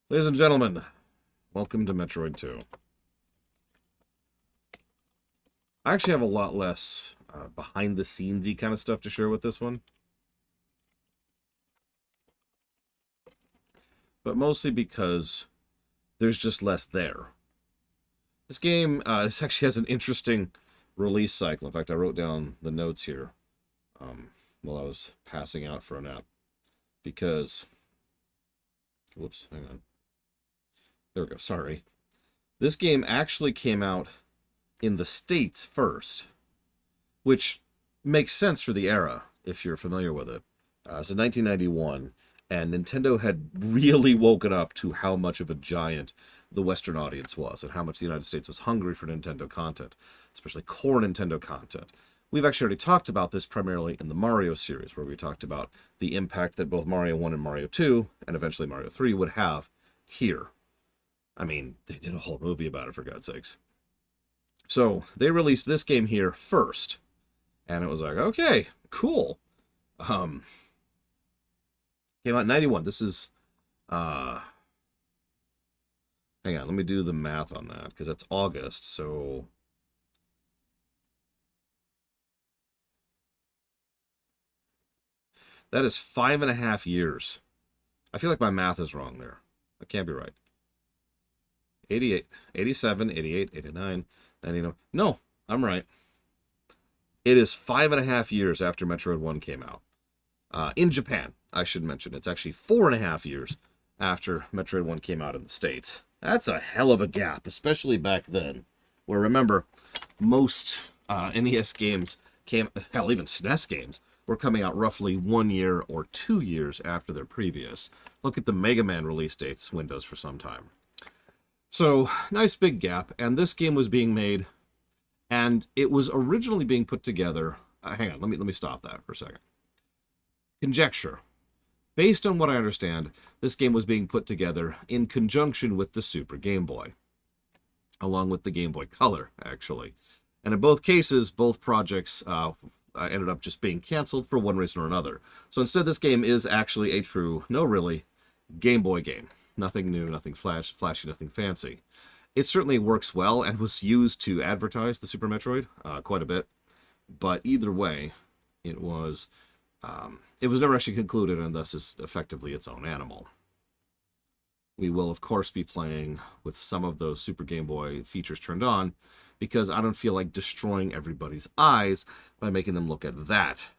Ladies and gentlemen, welcome to Metroid 2. I actually have a lot less behind-the-scenes-y kind of stuff to share with this one. But mostly because there's just less there. This game, this actually has an interesting release cycle. In fact, I wrote down the notes here while I was passing out for a nap. Because, whoops, hang on. There we go, sorry. This game actually came out in the States first, which makes sense for the era, if you're familiar with it. It's 1991, and Nintendo had really woken up to how much of a giant the Western audience was, and how much the United States was hungry for Nintendo content, especially core Nintendo content. We've actually already talked about this primarily in the Mario series, where we talked about the impact that both Mario 1 and Mario 2, and eventually Mario 3, would have here. I mean, they did a whole movie about it, for God's sakes. So, they released this game here first. And it was like, okay, cool. Came out in 91. This is, hang on, let me do the math on that, because that's August, so... That is 5.5 years. I feel like my math is wrong there. That can't be right. 88, 87, 88, 89, 99. No, I'm right. It is 5.5 years after Metroid 1 came out. In Japan, I should mention. It's actually 4.5 years after Metroid 1 came out in the States. That's a hell of a gap, especially back then. Where, remember, most NES games came, hell, even SNES games, were coming out roughly 1 year or 2 years after their previous. Look at the Mega Man release dates windows for some time. So, nice big gap, and this game was being made, and it was originally being put together. Hang on, let me stop that for a second. Conjecture. Based on what I understand, this game was being put together in conjunction with the Super Game Boy, along with the Game Boy Color, actually. And in both cases, both projects ended up just being canceled for one reason or another. So instead, this game is actually a true, no really, Game Boy game. Nothing new, nothing flashy, nothing fancy. It certainly works well and was used to advertise the Super Metroid quite a bit. But either way, it was never actually concluded, and thus is effectively its own animal. We will, of course, be playing with some of those Super Game Boy features turned on, because I don't feel like destroying everybody's eyes by making them look at that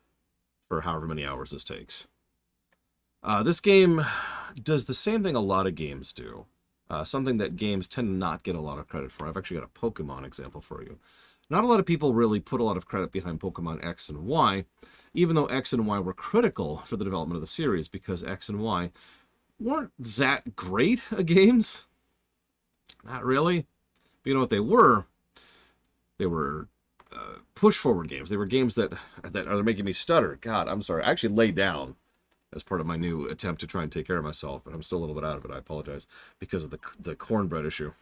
for however many hours this takes. This game does the same thing a lot of games do. Something that games tend to not get a lot of credit for. I've actually got a Pokemon example for you. Not a lot of people really put a lot of credit behind Pokemon X and Y, even though X and Y were critical for the development of the series, because X and Y weren't that great at games. Not really. But you know what they were? They were push-forward games. They were games that are making me stutter. God, I'm sorry. I actually laid down as part of my new attempt to try and take care of myself, but I'm still a little bit out of it. I apologize because of the cornbread issue.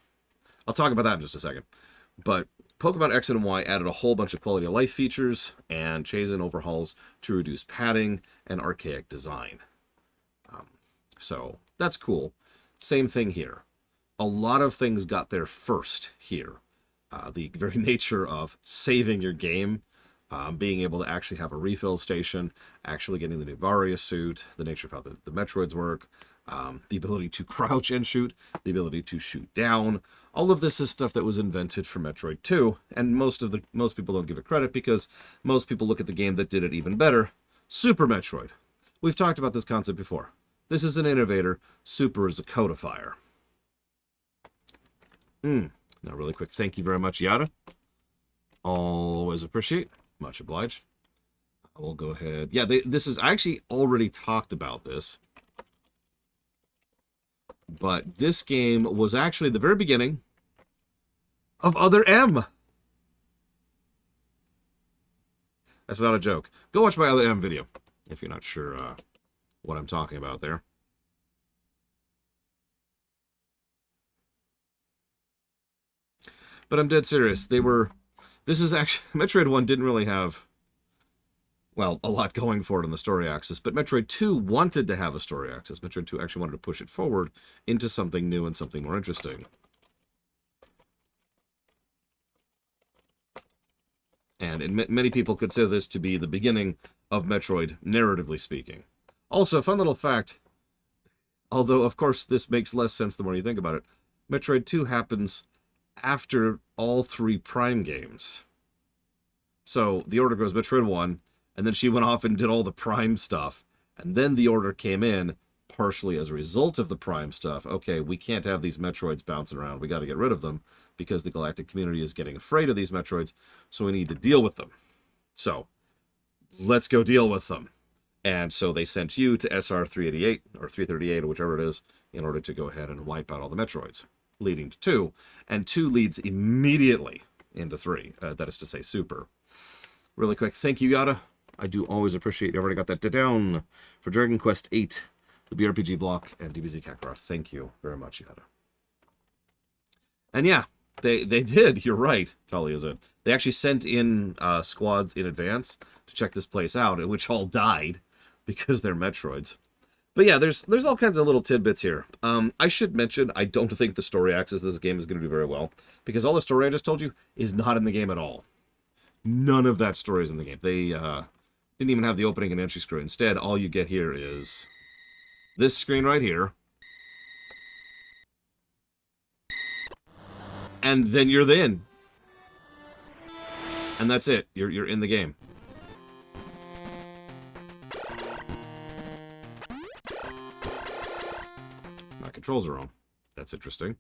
I'll talk about that in just a second. But Pokemon X and Y added a whole bunch of quality of life features and changed and overhauls to reduce padding and archaic design. So that's cool. Same thing here. A lot of things got there first here. The very nature of saving your game, being able to actually have a refill station, actually getting the new Varia suit, the nature of how the Metroids work, the ability to crouch and shoot, the ability to shoot down. All of this is stuff that was invented for Metroid 2, and most people don't give it credit because most people look at the game that did it even better, Super Metroid. We've talked about this concept before. This is an innovator. Super is a codifier. Now, really quick, thank you very much, Yada. Always appreciate. Much obliged. I will go ahead. Yeah, I actually already talked about this. But this game was actually the very beginning of Other M. That's not a joke. Go watch my Other M video if you're not sure what I'm talking about there. But I'm dead serious. This is actually... Metroid 1 didn't really have well, a lot going for it on the story axis, but Metroid 2 wanted to have a story axis. Metroid 2 actually wanted to push it forward into something new and something more interesting. And many people consider this to be the beginning of Metroid, narratively speaking. Also, fun little fact, although, of course, this makes less sense the more you think about it, Metroid 2 happens after all 3 Prime games. So, the order goes Metroid 1, and then she went off and did all the Prime stuff. And then the order came in, partially as a result of the Prime stuff. Okay, we can't have these Metroids bouncing around. We got to get rid of them because the galactic community is getting afraid of these Metroids, so we need to deal with them. So, let's go deal with them. And so they sent you to SR-388, or 338, or whichever it is, in order to go ahead and wipe out all the Metroids, leading to 2. And 2 leads immediately into 3. That is to say, Super. Really quick, thank you, Yada. I do always appreciate you already got that down for Dragon Quest VIII, the BRPG block, and DBZ Kakarot. Thank you very much, Yada. And yeah, they did. You're right, Talia said. They actually sent in squads in advance to check this place out, which all died because they're Metroids. But yeah, there's all kinds of little tidbits here. I should mention, I don't think the story axis of this game is going to do very well, because all the story I just told you is not in the game at all. None of that story is in the game. They didn't even have the opening and entry screen. Instead, all you get here is this screen right here. And then you're in. And that's it. You're in the game. My controls are wrong. That's interesting.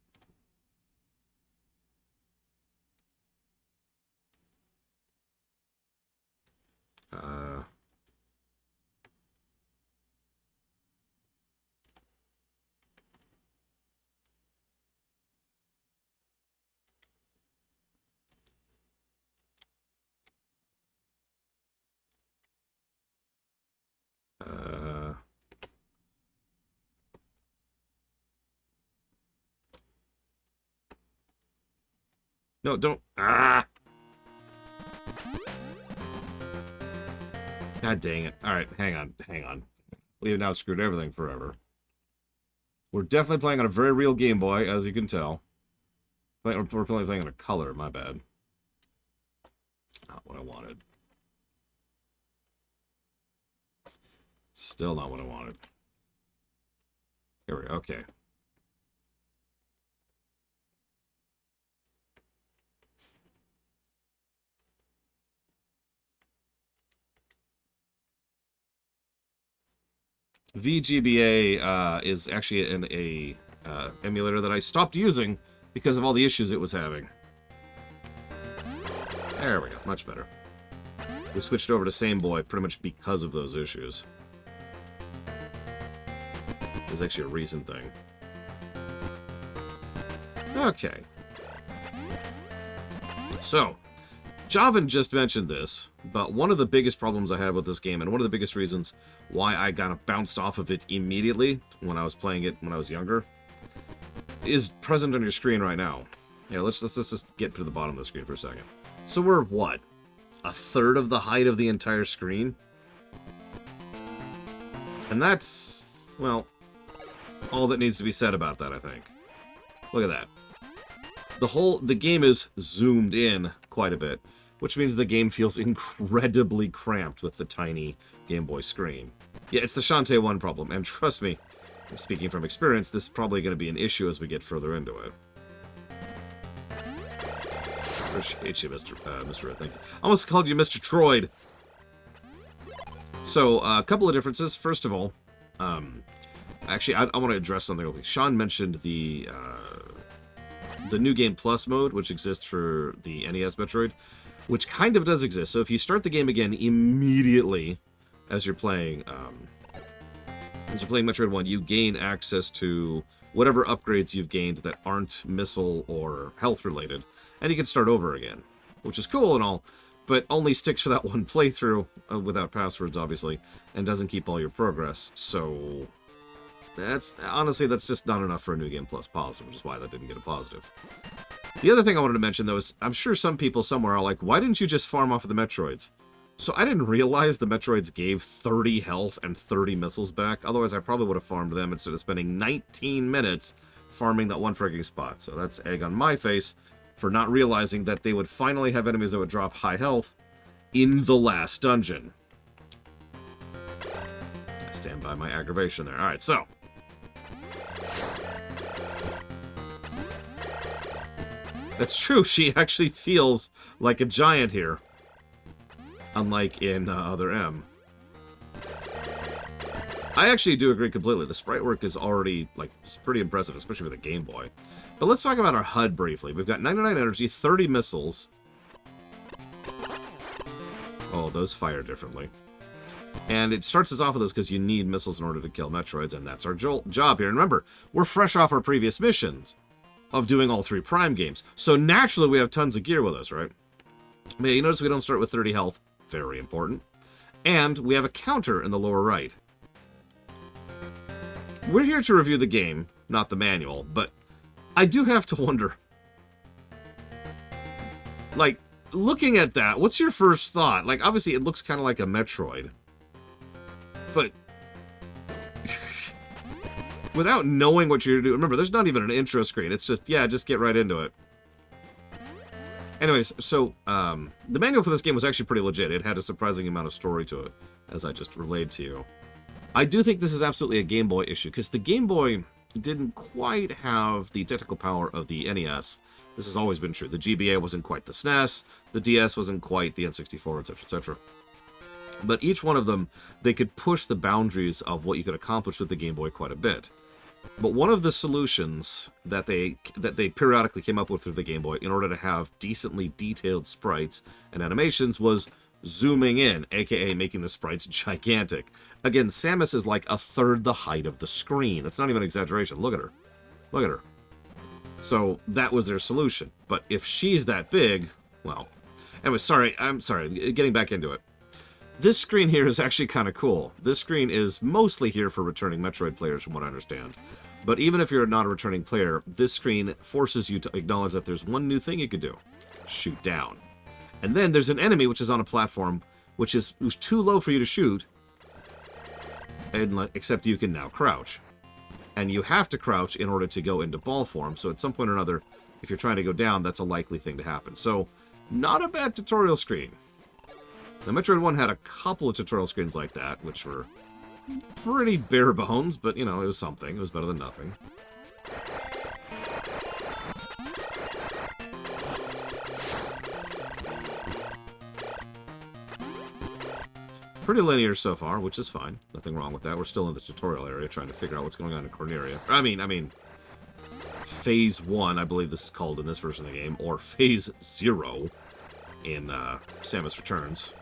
No, don't. Ah! God dang it. Alright, hang on. We have now screwed everything forever. We're definitely playing on a very real Game Boy, as you can tell. We're playing on a color, my bad. Not what I wanted. Still not what I wanted. Here we go, okay. VGBA is actually an emulator that I stopped using because of all the issues it was having. There we go, much better. We switched over to Same Boy pretty much because of those issues. It's actually a recent thing. Okay. So, Javan just mentioned this, but one of the biggest problems I had with this game, and one of the biggest reasons why I kind of bounced off of it immediately when I was playing it when I was younger, is present on your screen right now. Yeah, let's just get to the bottom of the screen for a second. So we're, what, a third of the height of the entire screen? And that's, well, all that needs to be said about that, I think. Look at that. The game is zoomed in quite a bit, which means the game feels incredibly cramped with the tiny Game Boy screen. Yeah, it's the Shantae 1 problem, and trust me, speaking from experience, this is probably going to be an issue as we get further into it. Appreciate you, Mr. Red, thank you. I almost called you Mr. Troid. So, a couple of differences. First of all, actually, I want to address something real quick. Sean mentioned the New Game Plus mode, which exists for the NES Metroid, which kind of does exist. So if you start the game again immediately as you're playing Metroid 1, you gain access to whatever upgrades you've gained that aren't missile or health related, and you can start over again, which is cool and all, but only sticks for that one playthrough without passwords, obviously, and doesn't keep all your progress. So that's just not enough for a New Game Plus positive, which is why that didn't get a positive. The other thing I wanted to mention, though, is I'm sure some people somewhere are like, why didn't you just farm off of the Metroids? So I didn't realize the Metroids gave 30 health and 30 missiles back. Otherwise, I probably would have farmed them instead of spending 19 minutes farming that one frigging spot. So that's egg on my face for not realizing that they would finally have enemies that would drop high health in the last dungeon. I stand by my aggravation there. Alright, so. That's true, she actually feels like a giant here. Unlike in Other M. I actually do agree completely. The sprite work is already, like, it's pretty impressive, especially with a Game Boy. But let's talk about our HUD briefly. We've got 99 energy, 30 missiles. Oh, those fire differently. And it starts us off with this because you need missiles in order to kill Metroids, and that's our job here. And remember, we're fresh off our previous missions of doing all 3 Prime games. So naturally, we have tons of gear with us, right? But you notice we don't start with 30 health. Very important. And we have a counter in the lower right. We're here to review the game, not the manual, but I do have to wonder. Like, looking at that, what's your first thought? Like, obviously it looks kind of like a Metroid. But without knowing what you're doing, remember, there's not even an intro screen. It's just, yeah, just get right into it. Anyways, so, the manual for this game was actually pretty legit. It had a surprising amount of story to it, as I just relayed to you. I do think this is absolutely a Game Boy issue, because the Game Boy didn't quite have the technical power of the NES. This has always been true. The GBA wasn't quite the SNES, the DS wasn't quite the N64, etc., etc. But each one of them, they could push the boundaries of what you could accomplish with the Game Boy quite a bit. But one of the solutions that they periodically came up with for the Game Boy in order to have decently detailed sprites and animations was zooming in, aka making the sprites gigantic. Again, Samus is like a third the height of the screen. That's not even an exaggeration. Look at her. Look at her. So that was their solution. But if she's that big, well... Anyway, I'm sorry. Getting back into it. This screen here is actually kind of cool. This screen is mostly here for returning Metroid players, from what I understand. But even if you're not a returning player, this screen forces you to acknowledge that there's one new thing you can do. Shoot down. And then there's an enemy which is on a platform who's too low for you to shoot, except you can now crouch. And you have to crouch in order to go into ball form, so at some point or another, if you're trying to go down, that's a likely thing to happen. So, not a bad tutorial screen. Now, Metroid 1 had a couple of tutorial screens like that, which were pretty bare bones, but, you know, it was something. It was better than nothing. Pretty linear so far, which is fine. Nothing wrong with that. We're still in the tutorial area trying to figure out what's going on in Corneria. I mean, Phase 1, I believe this is called in this version of the game, or Phase 0 in Samus Returns.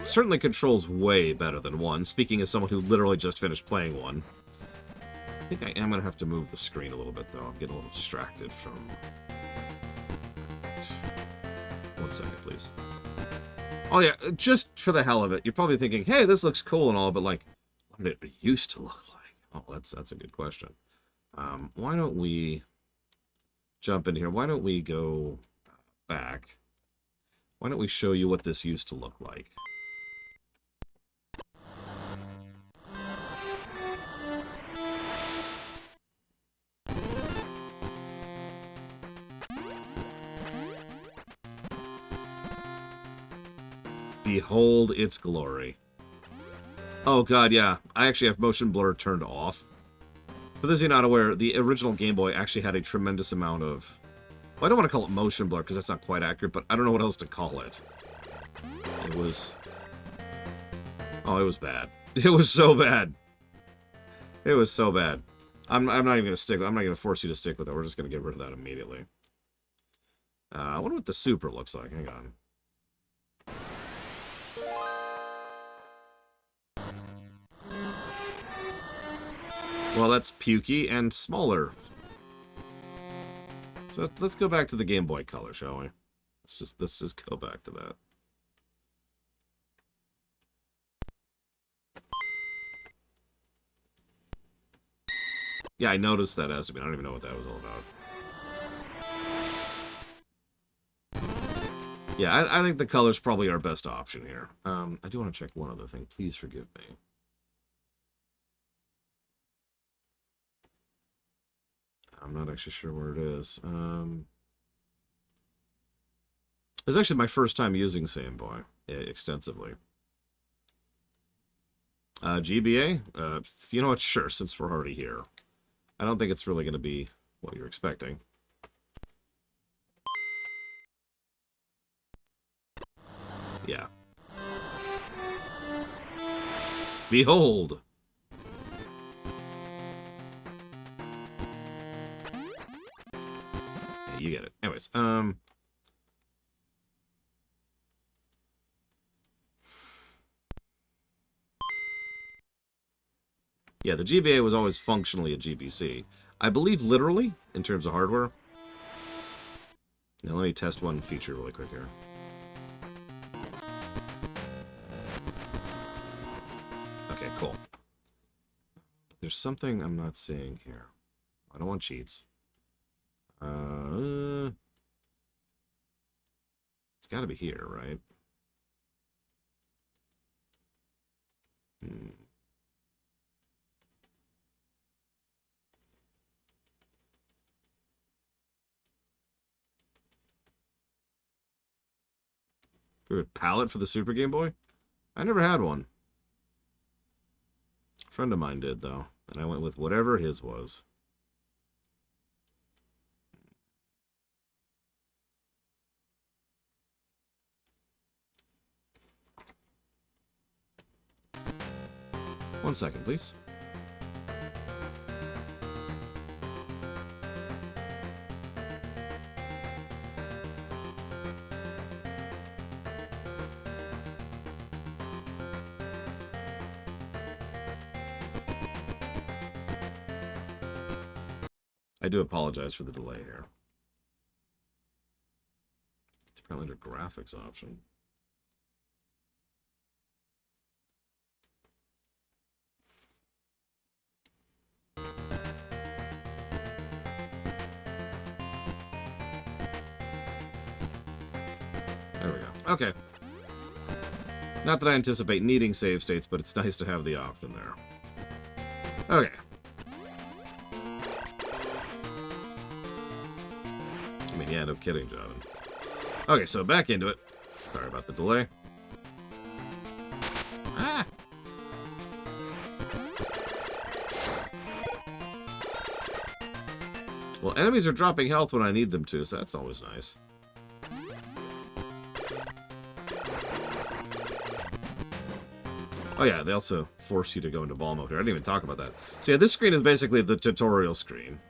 Certainly controls way better than 1, speaking as someone who literally just finished playing 1. I think I am going to have to move the screen a little bit, though. I'm getting a little distracted from... 1 second, please. Oh, yeah, just for the hell of it. You're probably thinking, hey, this looks cool and all, but, like, what did it used to look like? Oh, that's a good question. Why don't we jump in here? Why don't we go back? Why don't we show you what this used to look like? Behold its glory. Oh god, yeah. I actually have motion blur turned off. For those of you not aware, the original Game Boy actually had a tremendous amount of... Well, I don't want to call it motion blur, because that's not quite accurate, but I don't know what else to call it. It was... Oh, it was bad. It was so bad. It was so bad. I'm not even going to stick... I'm not going to force you to stick with it. We're just going to get rid of that immediately. I wonder what the Super looks like. Hang on. Well, that's pukey and smaller. So let's go back to the Game Boy Color, shall we? Let's just go back to that. Yeah, I noticed that, Estimate. I don't even know what that was all about. Yeah, I think the color's probably our best option here. I do want to check one other thing. Please forgive me. I'm not actually sure where it is. It's actually my first time using Sameboy extensively. GBA? You know what? Sure, since we're already here. I don't think it's really going to be what you're expecting. Yeah. Behold! Yeah, you get it. Anyways, yeah, the GBA was always functionally a GBC. I believe literally, in terms of hardware. Now let me test one feature really quick here. Okay, cool. There's something I'm not seeing here. I don't want cheats. It's got to be here, right? Hmm. Good palette for the Super Game Boy? I never had one. A friend of mine did, though. And I went with whatever his was. One second, please. I do apologize for the delay here. It's apparently the graphics option. There we go. Okay. Not that I anticipate needing save states, but it's nice to have the option there. Okay. I mean, yeah, no kidding, John. Okay, so back into it. Sorry about the delay. Ah! Well, enemies are dropping health when I need them to, so that's always nice. Oh yeah, they also force you to go into ball mode here. I didn't even talk about that. So yeah, this screen is basically the tutorial screen.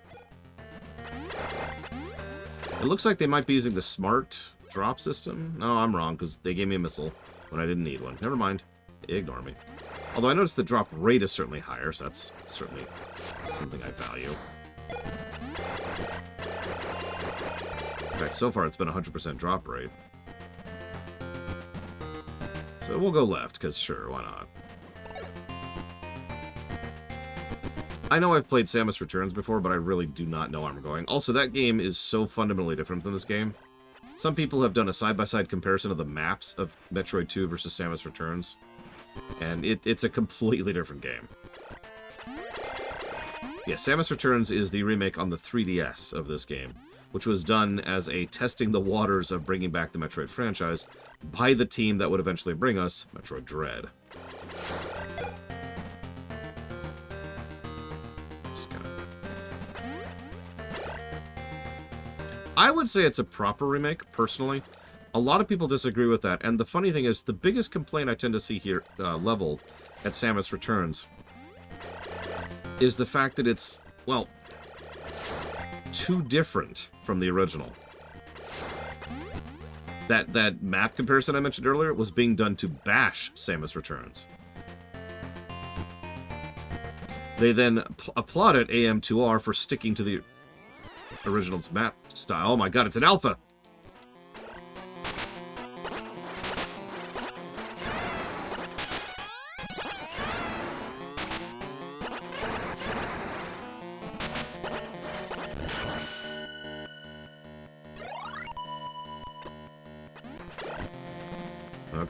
It looks like they might be using the smart drop system. No, I'm wrong, because they gave me a missile when I didn't need one. Never mind. Ignore me. Although I noticed the drop rate is certainly higher, so that's certainly something I value. In fact, so far it's been 100% drop rate. So we'll go left, because sure, why not? I know I've played Samus Returns before, but I really do not know where I'm going. Also, that game is so fundamentally different than this game. Some people have done a side-by-side comparison of the maps of Metroid 2 versus Samus Returns, and it's a completely different game. Yeah, Samus Returns is the remake on the 3DS of this game, which was done as a testing the waters of bringing back the Metroid franchise by the team that would eventually bring us Metroid Dread. I would say it's a proper remake, personally. A lot of people disagree with that, and the funny thing is, the biggest complaint I tend to see here leveled at Samus Returns is the fact that it's, well, too different from the original. That map comparison I mentioned earlier was being done to bash Samus Returns. They then applauded AM2R for sticking to the original's map style. Oh my god, it's an alpha!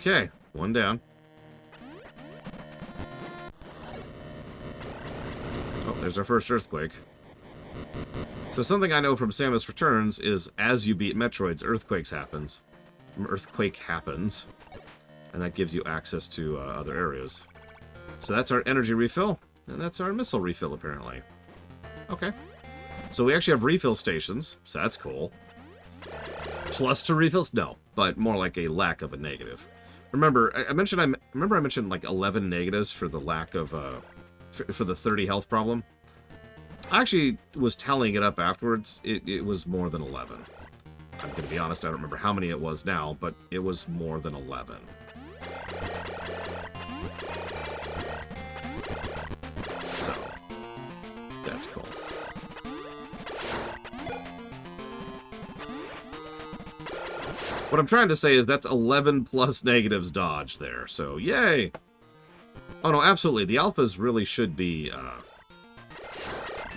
Okay, one down. Oh, there's our first earthquake. So something I know from Samus Returns is as you beat Metroids, earthquake happens. And that gives you access to other areas. So that's our energy refill, and that's our missile refill, apparently. Okay. So we actually have refill stations, so that's cool. Plus 2 refills? No, but more like a lack of a negative. Remember, I mentioned like 11 negatives for the lack of, for the 30 health problem. I actually was tallying it up afterwards. It was more than 11. I'm going to be honest, I don't remember how many it was now, but it was more than 11. So, that's cool. What I'm trying to say is that's 11 plus negatives dodged there, so yay! Oh no, absolutely, the alphas really should be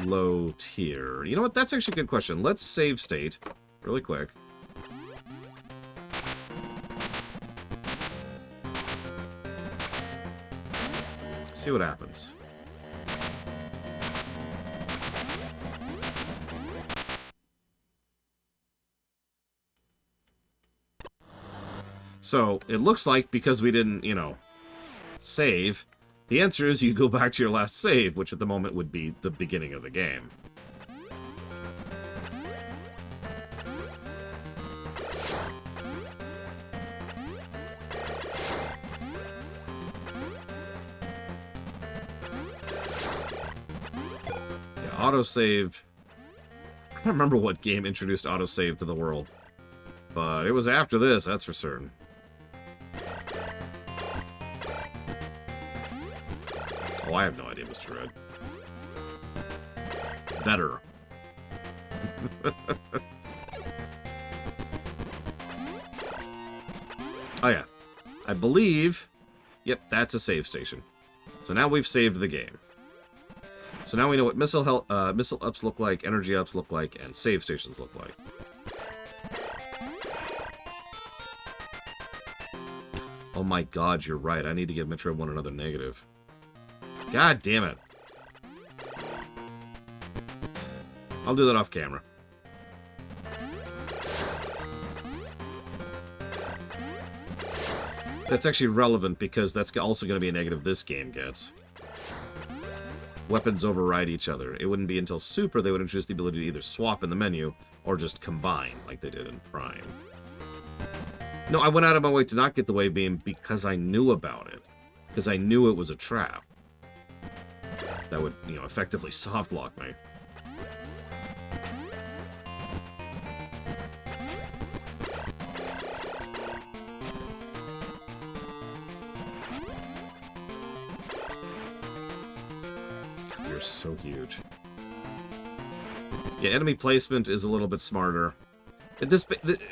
low tier. You know what, that's actually a good question. Let's save state really quick. See what happens. So, it looks like because we didn't, you know, save, the answer is you go back to your last save, which at the moment would be the beginning of the game. Yeah, autosave. I don't remember what game introduced autosave to the world, but it was after this, that's for certain. Oh, I have no idea, Mr. Red. Better. Oh, yeah. I believe... Yep, that's a save station. So now we've saved the game. So now we know what missile ups look like, energy ups look like, and save stations look like. Oh my god, you're right. I need to give Metroid 1 another negative. God damn it. I'll do that off camera. That's actually relevant because that's also going to be a negative this game gets. Weapons override each other. It wouldn't be until Super they would introduce the ability to either swap in the menu or just combine like they did in Prime. No, I went out of my way to not get the wave beam because I knew about it. Because I knew it was a trap. That would, you know, effectively soft lock me. You're so huge. Yeah, enemy placement is a little bit smarter.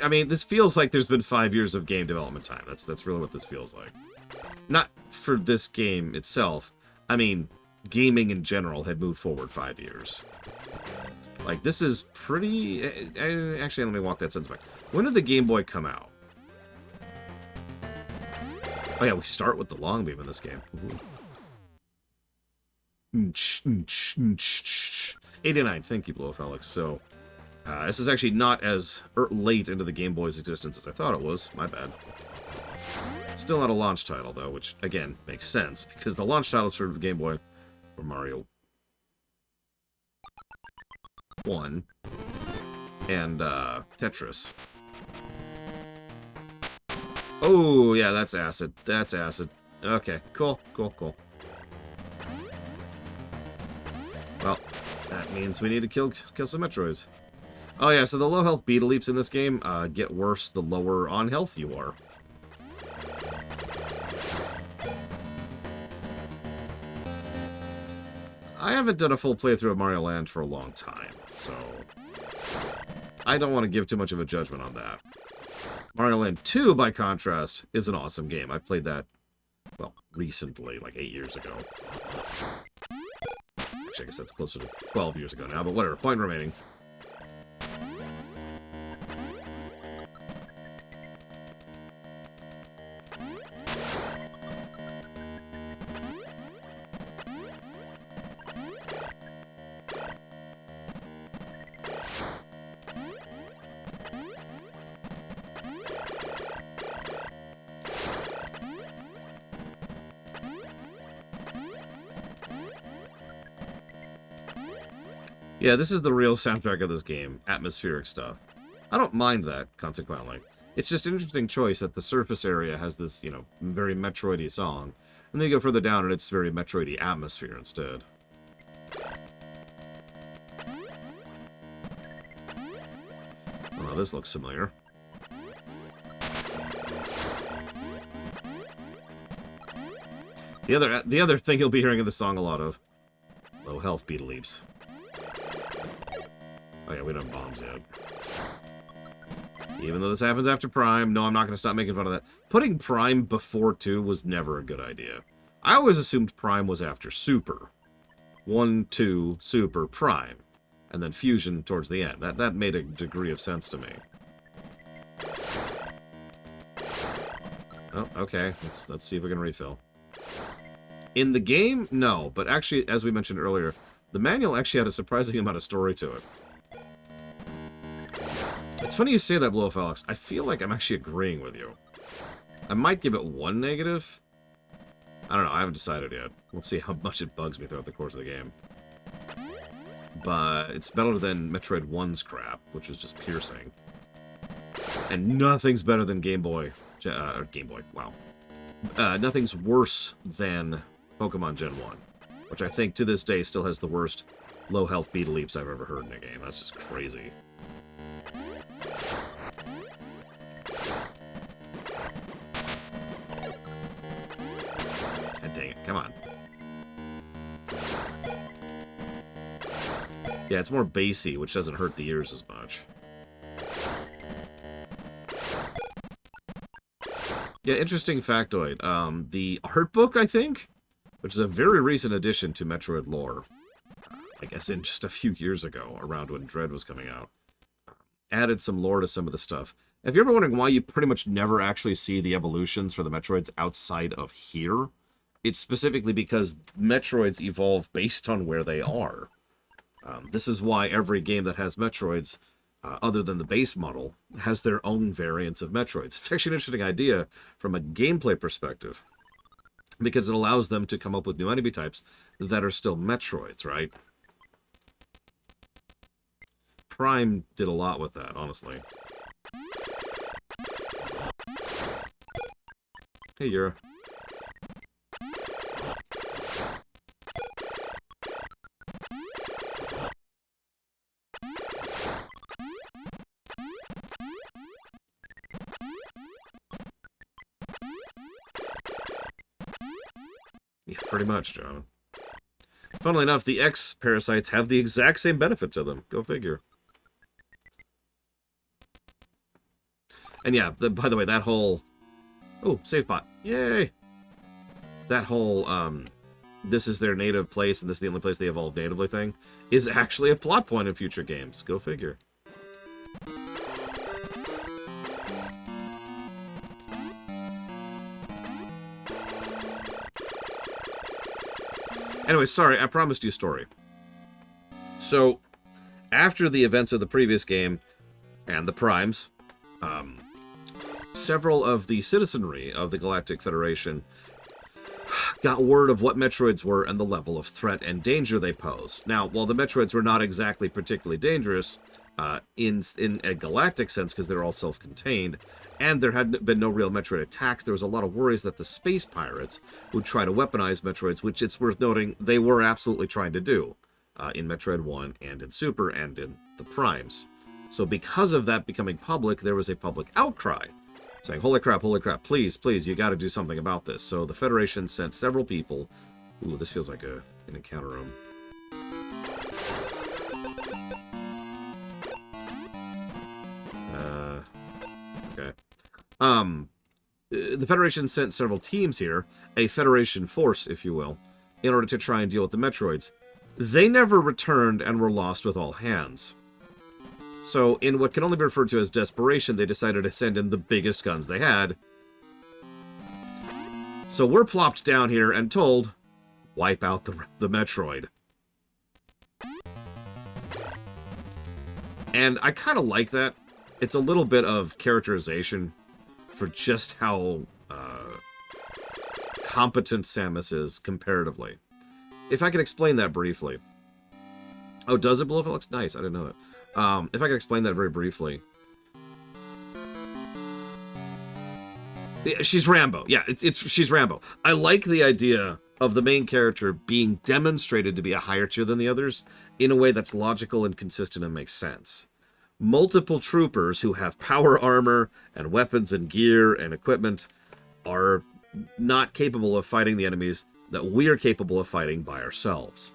I mean, this feels like there's been 5 years of game development time. That's really what this feels like. Not for this game itself. I mean, gaming in general had moved forward 5 years. Like, this is pretty... Actually, let me walk that sentence back. When did the Game Boy come out? Oh yeah, we start with the long beam in this game. Ooh. 89, thank you, Blow Felix. So, this is actually not as late into the Game Boy's existence as I thought it was. My bad. Still not a launch title, though, which, again, makes sense, because the launch titles for Game Boy were Mario 1 and Tetris. Oh, yeah, that's acid. That's acid. Okay, cool. Well, that means we need to kill some Metroids. Oh yeah, so the low health beta leaps in this game get worse the lower on health you are. I haven't done a full playthrough of Mario Land for a long time, so I don't want to give too much of a judgment on that. Mario Land 2, by contrast, is an awesome game. I've played that, well, recently, like 8 years ago. Actually, I guess that's closer to 12 years ago now, but whatever. Point remaining. Yeah, this is the real soundtrack of this game. Atmospheric stuff. I don't mind that, consequently. It's just an interesting choice that the surface area has this, you know, very Metroid-y song. And then you go further down and it's very Metroid-y atmosphere instead. Oh, this looks familiar. The other thing you'll be hearing in the song a lot of. Low health beetle leaps. Oh yeah, we don't have bombs yet. Even though this happens after Prime, no, I'm not going to stop making fun of that. Putting Prime before 2 was never a good idea. I always assumed Prime was after Super. 1, 2, Super, Prime. And then Fusion towards the end. That made a degree of sense to me. Oh, okay. Let's see if we can refill. In the game, no. But actually, as we mentioned earlier, the manual actually had a surprising amount of story to it. It's funny you say that, Blow Alex. I feel like I'm actually agreeing with you. I might give it 1 negative. I don't know. I haven't decided yet. We'll see how much it bugs me throughout the course of the game. But it's better than Metroid 1's crap, which was just piercing. And nothing's better than Game Boy. Game Boy, wow. Nothing's worse than Pokemon Gen 1, which I think to this day still has the worst low health beetle leaps I've ever heard in a game. That's just crazy. God dang it, come on. Yeah, it's more bassy, which doesn't hurt the ears as much. Yeah, interesting factoid. The art book, I think, which is a very recent addition to Metroid lore, I guess in just a few years ago, around when Dread was coming out, added some lore to some of the stuff. If you're ever wondering why you pretty much never actually see the evolutions for the Metroids outside of here, it's specifically because Metroids evolve based on where they are. This is why every game that has Metroids, other than the base model, has their own variants of Metroids. It's actually an interesting idea from a gameplay perspective, because it allows them to come up with new enemy types that are still Metroids, right? Prime did a lot with that, honestly. Hey, Yura. Yeah, pretty much, John. Funnily enough, the X parasites have the exact same benefit to them. Go figure. And yeah, by the way, that whole... Oh, save pot. Yay! That whole, this is their native place and this is the only place they evolve natively thing is actually a plot point in future games. Go figure. Anyway, sorry, I promised you a story. So, after the events of the previous game and the Primes, several of the citizenry of the Galactic Federation got word of what Metroids were and the level of threat and danger they posed. Now, while the Metroids were not exactly particularly dangerous in a galactic sense because they're all self-contained, and there had been no real Metroid attacks, there was a lot of worries that the space pirates would try to weaponize Metroids, which it's worth noting they were absolutely trying to do in Metroid 1 and in Super and in the Primes. So because of that becoming public, there was a public outcry saying, holy crap, please, you got to do something about this. So the Federation sent several people. Ooh, this feels like an encounter room. Okay. The Federation sent several teams here, a Federation force, if you will, in order to try and deal with the Metroids. They never returned and were lost with all hands. So, in what can only be referred to as desperation, they decided to send in the biggest guns they had. So we're plopped down here and told, wipe out the Metroid. And I kind of like that. It's a little bit of characterization for just how competent Samus is comparatively. If I can explain that briefly. Oh, does it blow up? It looks nice. I didn't know that. If I could explain that very briefly. She's Rambo. Yeah, she's Rambo. I like the idea of the main character being demonstrated to be a higher tier than the others in a way that's logical and consistent and makes sense. Multiple troopers who have power armor and weapons and gear and equipment are not capable of fighting the enemies that we are capable of fighting by ourselves.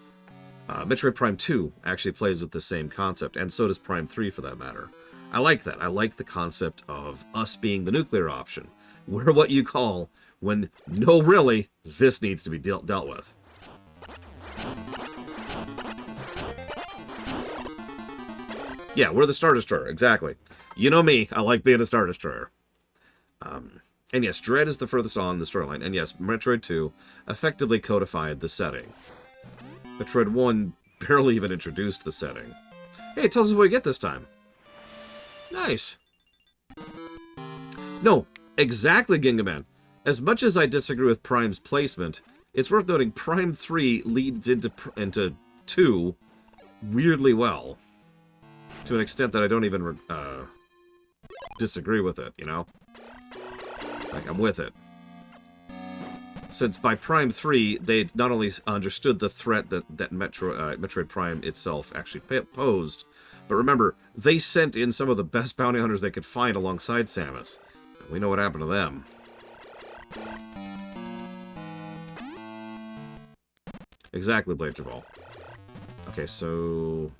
Metroid Prime 2 actually plays with the same concept, and so does Prime 3 for that matter. I like that. I like the concept of us being the nuclear option. We're what you call when, no, really, this needs to be dealt with. Yeah, we're the Star Destroyer, exactly. You know me, I like being a Star Destroyer. And yes, Dread is the furthest on the storyline, and yes, Metroid 2 effectively codified the setting. Metroid 1 barely even introduced the setting. Hey, it tells us what we get this time. Nice. No, exactly, Gingaman. As much as I disagree with Prime's placement, it's worth noting Prime 3 leads into 2 weirdly well. To an extent that I don't even disagree with it, you know? Like, I'm with it. Since by Prime 3, they not only understood the threat that Metroid Prime itself actually posed, but remember, they sent in some of the best bounty hunters they could find alongside Samus. We know what happened to them. Exactly, Blade Jabal. Okay, so...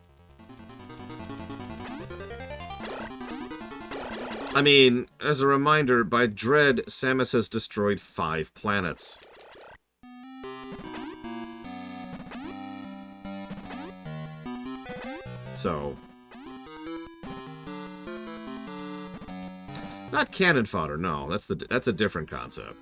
I mean, as a reminder, by Dread, Samus has destroyed 5 planets. So... Not cannon fodder, no. That's a different concept.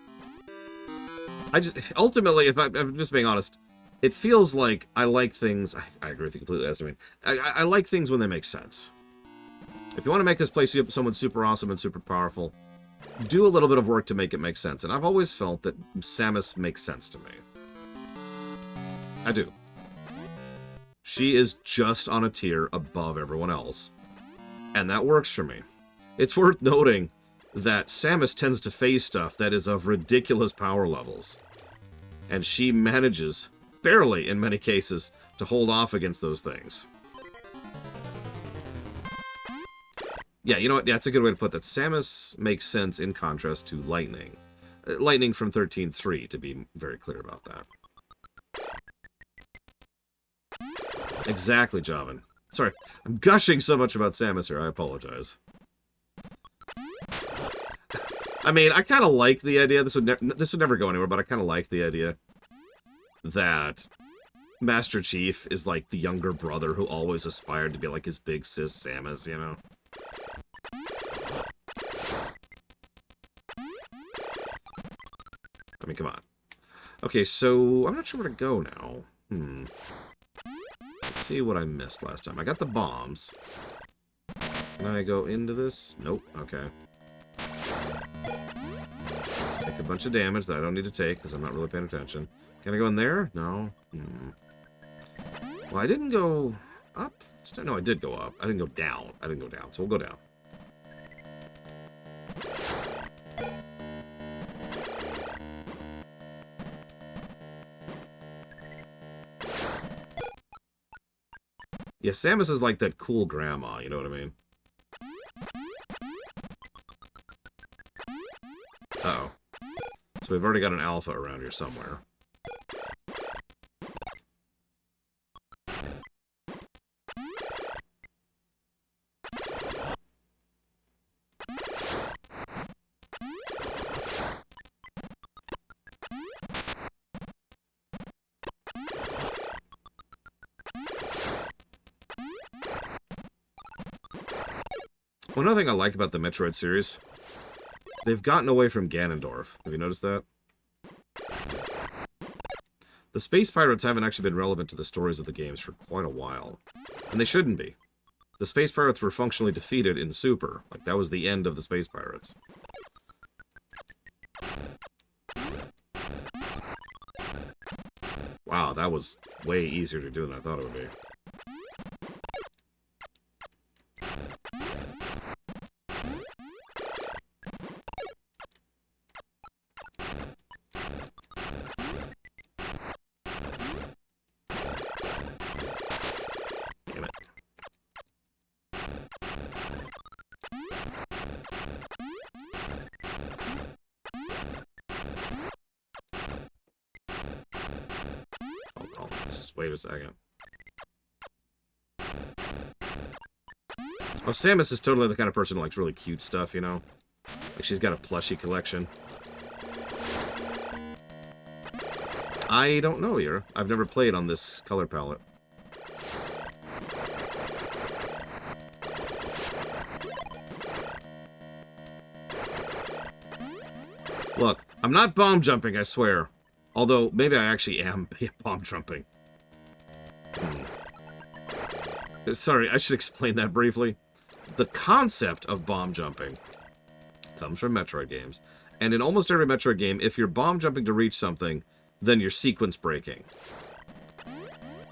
Ultimately, if I'm just being honest, it feels like I like things... I agree with you completely, Estimate. I like things when they make sense. If you want to make this place someone super awesome and super powerful, do a little bit of work to make it make sense. And I've always felt that Samus makes sense to me. I do. She is just on a tier above everyone else. And that works for me. It's worth noting that Samus tends to face stuff that is of ridiculous power levels. And she manages, barely in many cases, to hold off against those things. Yeah, you know what? Yeah, that's a good way to put that. Samus makes sense in contrast to Lightning. Lightning from 13.3, to be very clear about that. Exactly, Javan. Sorry, I'm gushing so much about Samus here, I apologize. I mean, I kind of like the idea, this would never go anywhere, but I kind of like the idea that Master Chief is like the younger brother who always aspired to be like his big sis Samus, you know? I mean, come on. Okay, so I'm not sure where to go now. Let's see what I missed last time. I got the bombs. Can I go into this? Nope. Okay. Let's take a bunch of damage that I don't need to take because I'm not really paying attention. Can I go in there? No. Well, I didn't go up. No, I did go up. I didn't go down. I didn't go down, so we'll go down. Yeah, Samus is like that cool grandma, you know what I mean? Uh-oh. So we've already got an alpha around here somewhere. One other thing I like about the Metroid series, they've gotten away from Ganondorf. Have you noticed that? The space pirates haven't actually been relevant to the stories of the games for quite a while. And they shouldn't be. The space pirates were functionally defeated in Super. Like, that was the end of the space pirates. Wow, that was way easier to do than I thought it would be. Let's just wait a second. Oh, Samus is totally the kind of person who likes really cute stuff, you know? Like, she's got a plushie collection. I don't know, Ira. I've never played on this color palette. Look, I'm not bomb jumping, I swear. Although, maybe I actually am bomb jumping. Sorry, I should explain that briefly. The concept of bomb jumping comes from Metroid games. And in almost every Metroid game, if you're bomb jumping to reach something, then you're sequence breaking.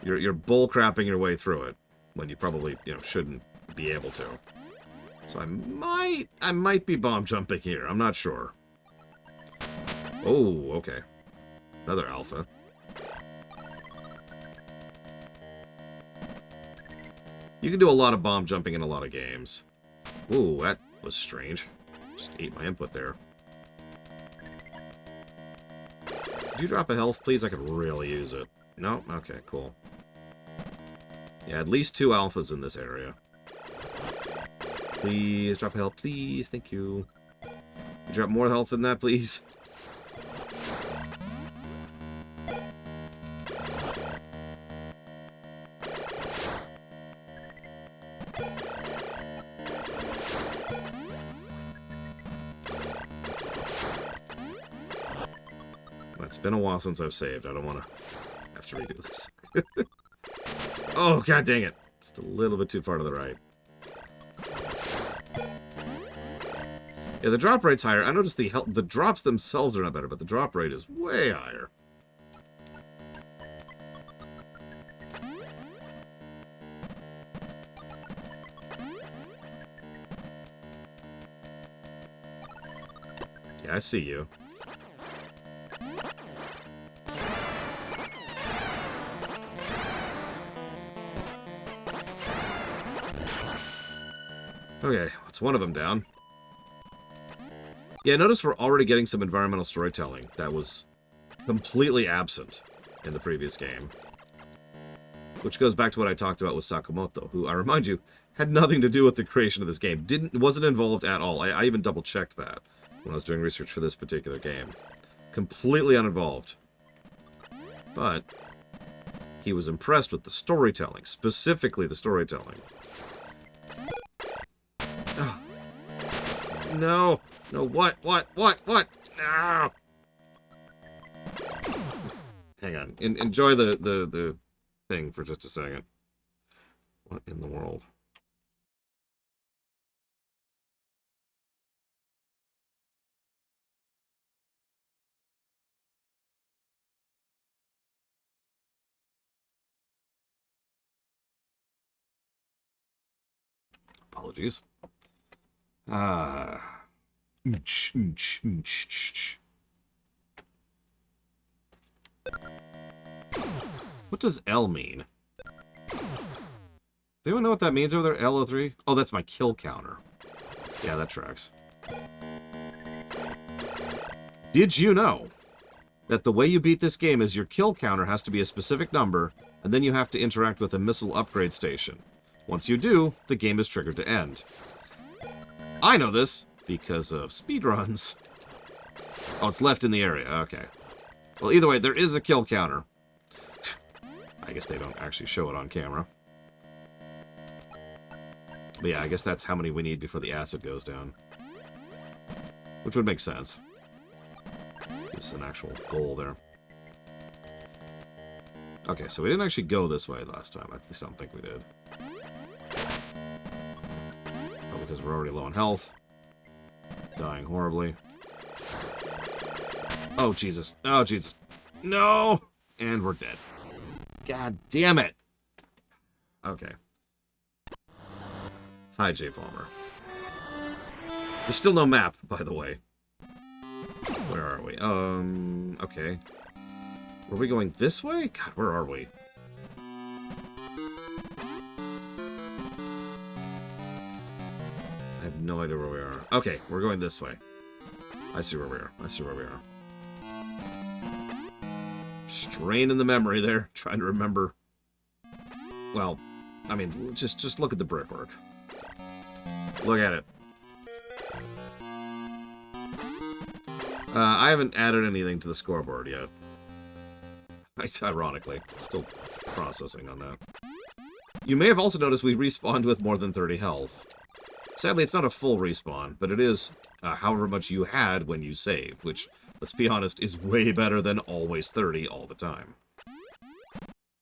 You're bull crapping your way through it when you probably, you know, shouldn't be able to. So I might be bomb jumping here. I'm not sure. Oh, okay. Another alpha. You can do a lot of bomb jumping in a lot of games. Ooh, that was strange. Just ate my input there. Could you drop a health, please? I could really use it. No? Okay, cool. Yeah, at least 2 alphas in this area. Please drop a health, please. Thank you. Could you drop more health than that, please? It's been a while since I've saved. I don't want to have to redo this. Oh, god dang it. Just a little bit too far to the right. Yeah, the drop rate's higher. I noticed the drops themselves are not better, but the drop rate is way higher. Yeah, I see you. Okay, what's one of them down? Yeah, notice we're already getting some environmental storytelling that was completely absent in the previous game. Which goes back to what I talked about with Sakamoto, who, I remind you, had nothing to do with the creation of this game. Wasn't involved at all. I even double-checked that when I was doing research for this particular game. Completely uninvolved. But he was impressed with the storytelling, specifically the storytelling. No! No, what? No! Hang on. Enjoy the thing for just a second. What in the world? Apologies. What does L mean? Does anyone know what that means over there? L03? Oh, that's my kill counter. Yeah, that tracks. Did you know that the way you beat this game is your kill counter has to be a specific number, and then you have to interact with a missile upgrade station. Once you do, the game is triggered to end. I know this because of speedruns. Oh, it's left in the area. Okay. Well, either way, there is a kill counter. I guess they don't actually show it on camera. But yeah, I guess that's how many we need before the acid goes down. Which would make sense. There's an actual goal there. Okay, so we didn't actually go this way last time. At least I don't think we did. Oh, because we're already low on health. Dying horribly. Oh, Jesus. Oh, Jesus. No! And we're dead. God damn it! Okay. Hi, J. Palmer. There's still no map, by the way. Where are we? Okay. Were we going this way? God, where are we? I have no idea where we are. Okay, we're going this way. I see where we are. I see where we are. Rain in the memory there, trying to remember. Well, I mean, just look at the brickwork. Look at it. I haven't added anything to the scoreboard yet. Ironically, still processing on that. You may have also noticed we respawned with more than 30 health. Sadly, it's not a full respawn, but it is however much you had when you saved, which, let's be honest, is way better than always 30 all the time.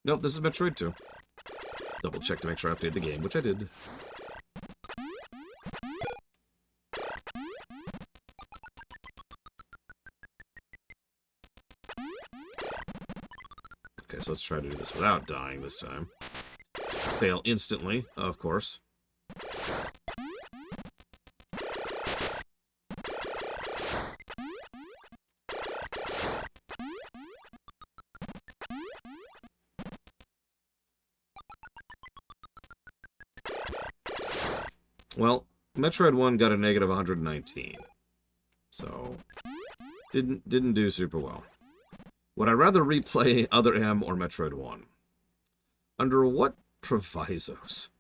Nope, this is Metroid 2. Double check to make sure I updated the game, which I did. Okay, so let's try to do this without dying this time. Fail instantly, of course. Well, Metroid 1 got a negative 119. So, didn't do super well. Would I rather replay Other M or Metroid 1? Under what provisos?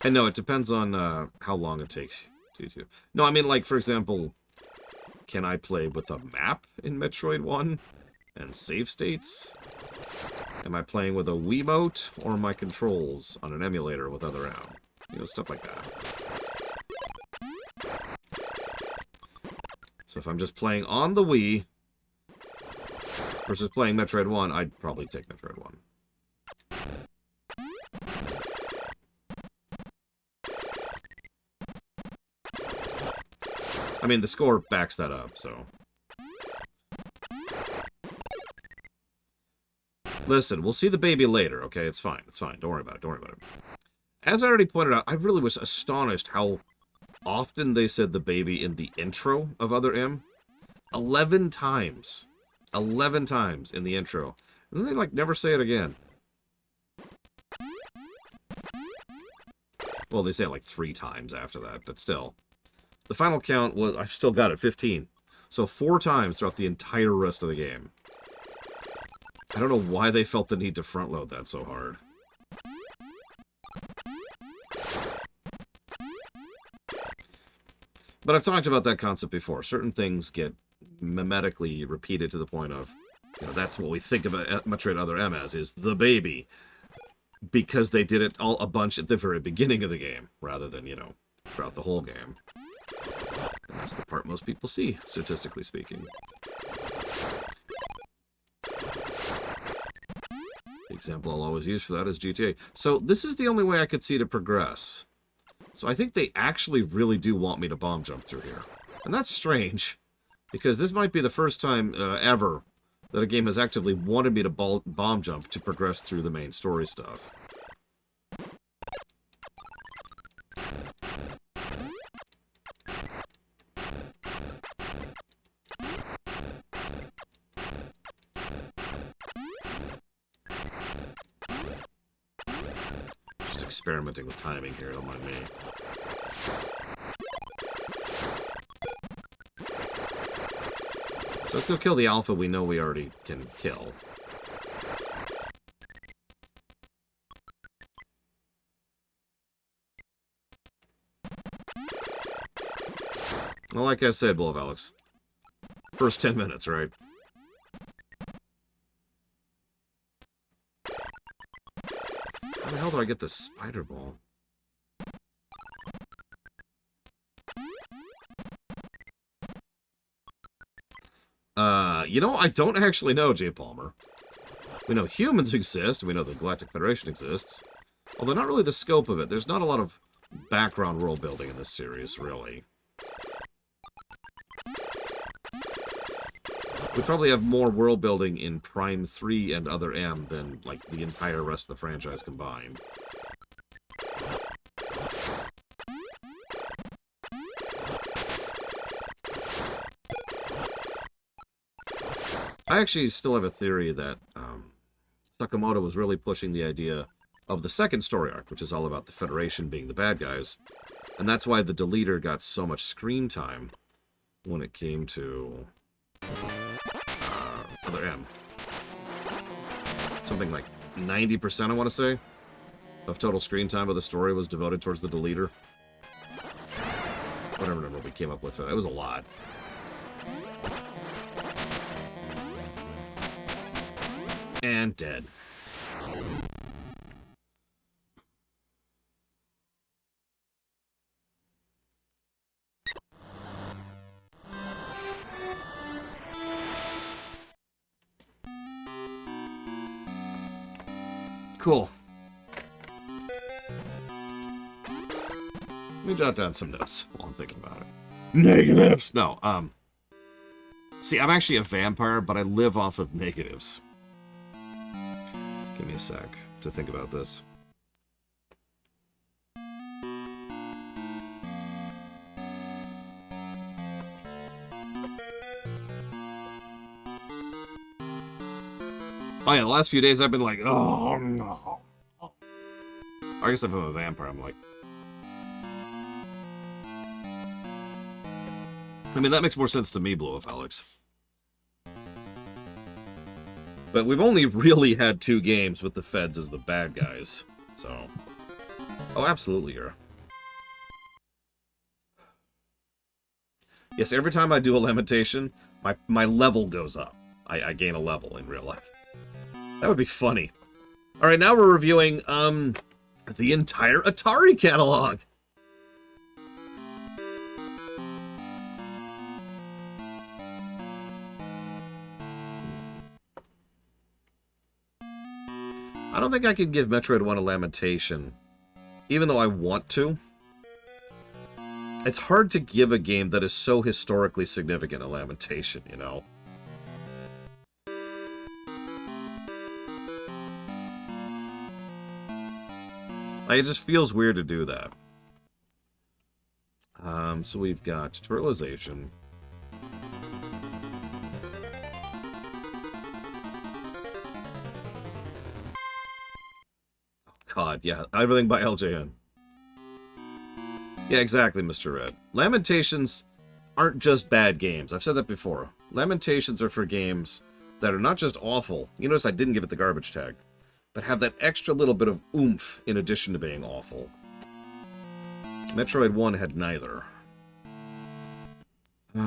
And no, it depends on how long it takes you to. No, I mean, like, for example, can I play with a map in Metroid 1 and save states? Am I playing with a Wiimote or my controls on an emulator with Other M? You know, stuff like that. So if I'm just playing on the Wii versus playing Metroid 1, I'd probably take Metroid 1. I mean, the score backs that up, so... Listen, we'll see the baby later, okay? It's fine. It's fine. Don't worry about it. Don't worry about it. As I already pointed out, I really was astonished how often they said the baby in the intro of Other M. 11 times. 11 times in the intro. And then they, like, never say it again. Well, they say it, like, 3 times after that, but still. The final count was... I've still got it, 15. So 4 times throughout the entire rest of the game. I don't know why they felt the need to front-load that so hard. But I've talked about that concept before. Certain things get mimetically repeated to the point of, you know, that's what we think about Metroid Other M as, is the baby. Because they did it all a bunch at the very beginning of the game, rather than, you know, throughout the whole game. And that's the part most people see, statistically speaking. The example I'll always use for that is GTA. So this is the only way I could see to progress. So I think they actually really do want me to bomb jump through here. And that's strange, because this might be the first time ever that a game has actively wanted me to bomb jump to progress through the main story stuff. Experimenting with timing here, don't mind me. So let's go kill the alpha we know we already can kill. Well, like I said, Bull of Alex. First 10 minutes, right? How the hell do I get this spider ball? You know, I don't actually know, Jay Palmer. We know humans exist, we know the Galactic Federation exists. Although not really the scope of it. There's not a lot of background world building in this series, really. We probably have more world building in Prime 3 and Other M than, like, the entire rest of the franchise combined. I actually still have a theory that Sakamoto was really pushing the idea of the second story arc, which is all about the Federation being the bad guys. And that's why the deleter got so much screen time, when it came to other M. Something like 90%, I want to say, of total screen time of the story was devoted towards the deleter. Whatever number we came up with. It was a lot. And dead. Cool. Let me jot down some notes while I'm thinking about it. Negatives! No, see, I'm actually a vampire, but I live off of negatives. Give me a sec to think about this. Oh yeah, the last few days I've been like, oh no. I guess if I'm a vampire, I'm like... I mean, that makes more sense to me, Blue Wolf Alex. But we've only really had 2 games with the feds as the bad guys, so... Oh, absolutely, you're... Yes, every time I do a lamentation, my level goes up. I gain a level in real life. That would be funny. Alright, now we're reviewing, the entire Atari catalog. I don't think I could give Metroid 1 a lamentation, even though I want to. It's hard to give a game that is so historically significant a lamentation, you know? Like, it just feels weird to do that. So we've got tutorialization. God, yeah, everything by LJN. Yeah, exactly, Mr. Red. Lamentations aren't just bad games. I've said that before. Lamentations are for games that are not just awful. You notice I didn't give it the garbage tag. But have that extra little bit of oomph in addition to being awful. Metroid 1 had neither. We'll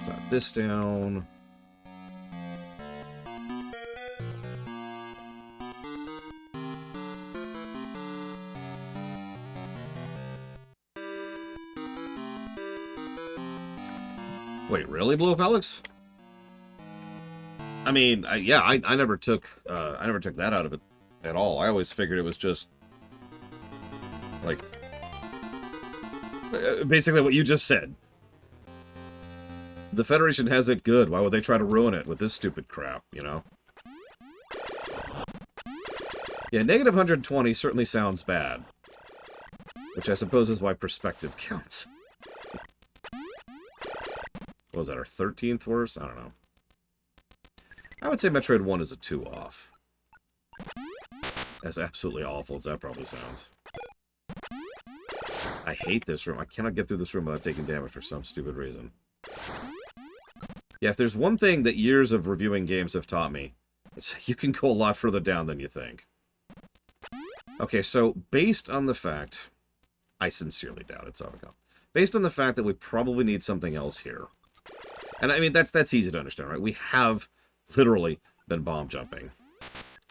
drop this down. Wait, really, Blue Up Alex? I mean, I never took that out of it at all. I always figured it was just like basically what you just said. The Federation has it good. Why would they try to ruin it with this stupid crap, you know? Yeah, negative 120 certainly sounds bad. Which I suppose is why perspective counts. What was that, our 13th worst? I don't know. I would say Metroid 1 is a 2 off. As absolutely awful as that probably sounds. I hate this room. I cannot get through this room without taking damage for some stupid reason. Yeah, if there's one thing that years of reviewing games have taught me, it's you can go a lot further down than you think. Okay, so based on the fact... I sincerely doubt it's Savico. Based on the fact that we probably need something else here. And I mean, that's easy to understand, right? We have literally been bomb jumping.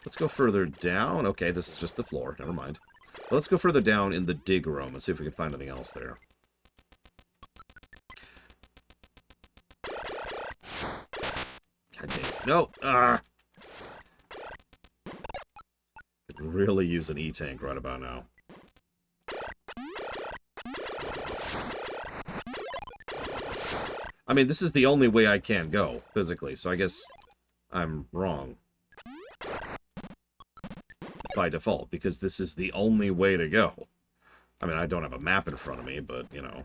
Let's go further down. Okay, this is just the floor. Never mind. But let's go further down in the dig room and see if we can find anything else there. God dang it. No! Ah! Could really use an E-tank right about now. I mean, this is the only way I can go, physically, so I guess I'm wrong. By default, because this is the only way to go. I mean, I don't have a map in front of me, but, you know.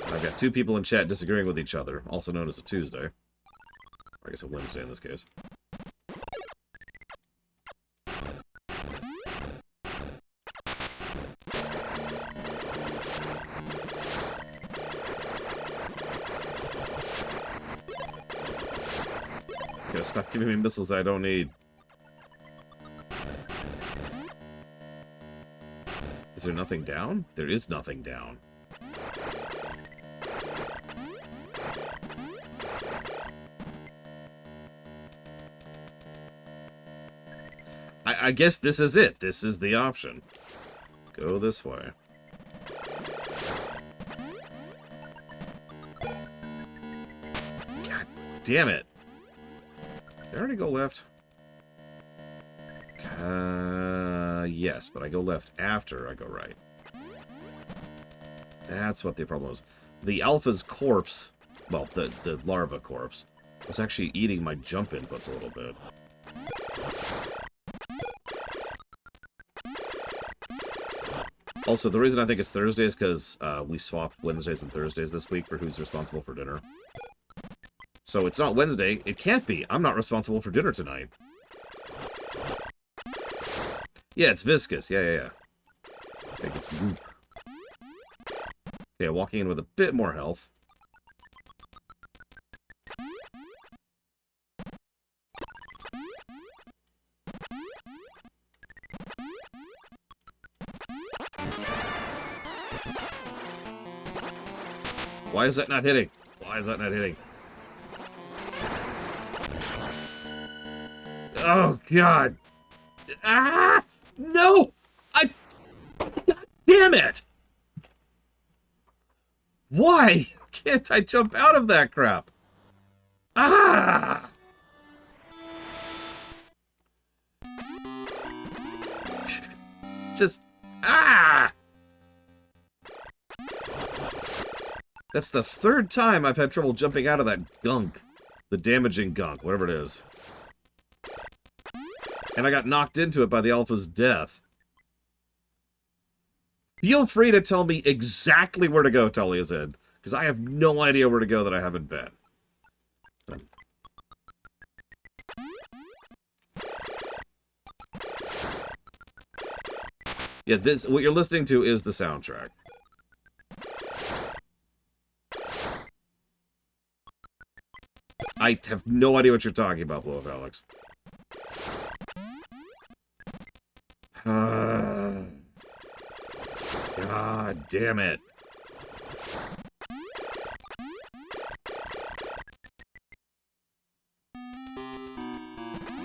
I've got 2 people in chat disagreeing with each other, also known as a Tuesday. Or I guess a Wednesday in this case. Stop giving me missiles I don't need. Is there nothing down? There is nothing down. I guess this is it. This is the option. Go this way. God damn it. Did I already go left? Yes, but I go left after I go right. That's what the problem was. The alpha's corpse, well, the larva corpse, was actually eating my jump inputs a little bit. Also, the reason I think it's Thursday is because we swapped Wednesdays and Thursdays this week for who's responsible for dinner. So it's not Wednesday. It can't be. I'm not responsible for dinner tonight. Yeah, it's viscous. Yeah. I think it's goop. Okay, walking in with a bit more health. Why is that not hitting? Why is that not hitting? Oh, God. Ah! No! God damn it! Why can't I jump out of that crap? Ah! Just... Ah! That's the third time I've had trouble jumping out of that gunk. The damaging gunk, whatever it is. And I got knocked into it by the alpha's death. Feel free to tell me exactly where to go, Talia said. Because I have no idea where to go that I haven't been. Yeah, this, what you're listening to is the soundtrack. I have no idea what you're talking about, Blow Up Alex. God damn it.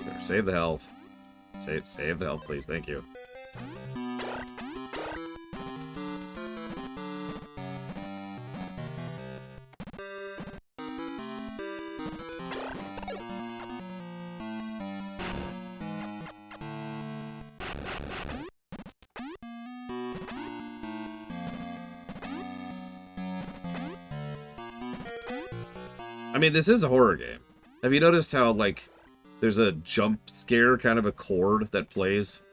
Better save the health. Save the health, please. Thank you. I mean, this is a horror game. Have you noticed how, like, there's a jump scare kind of a chord that plays?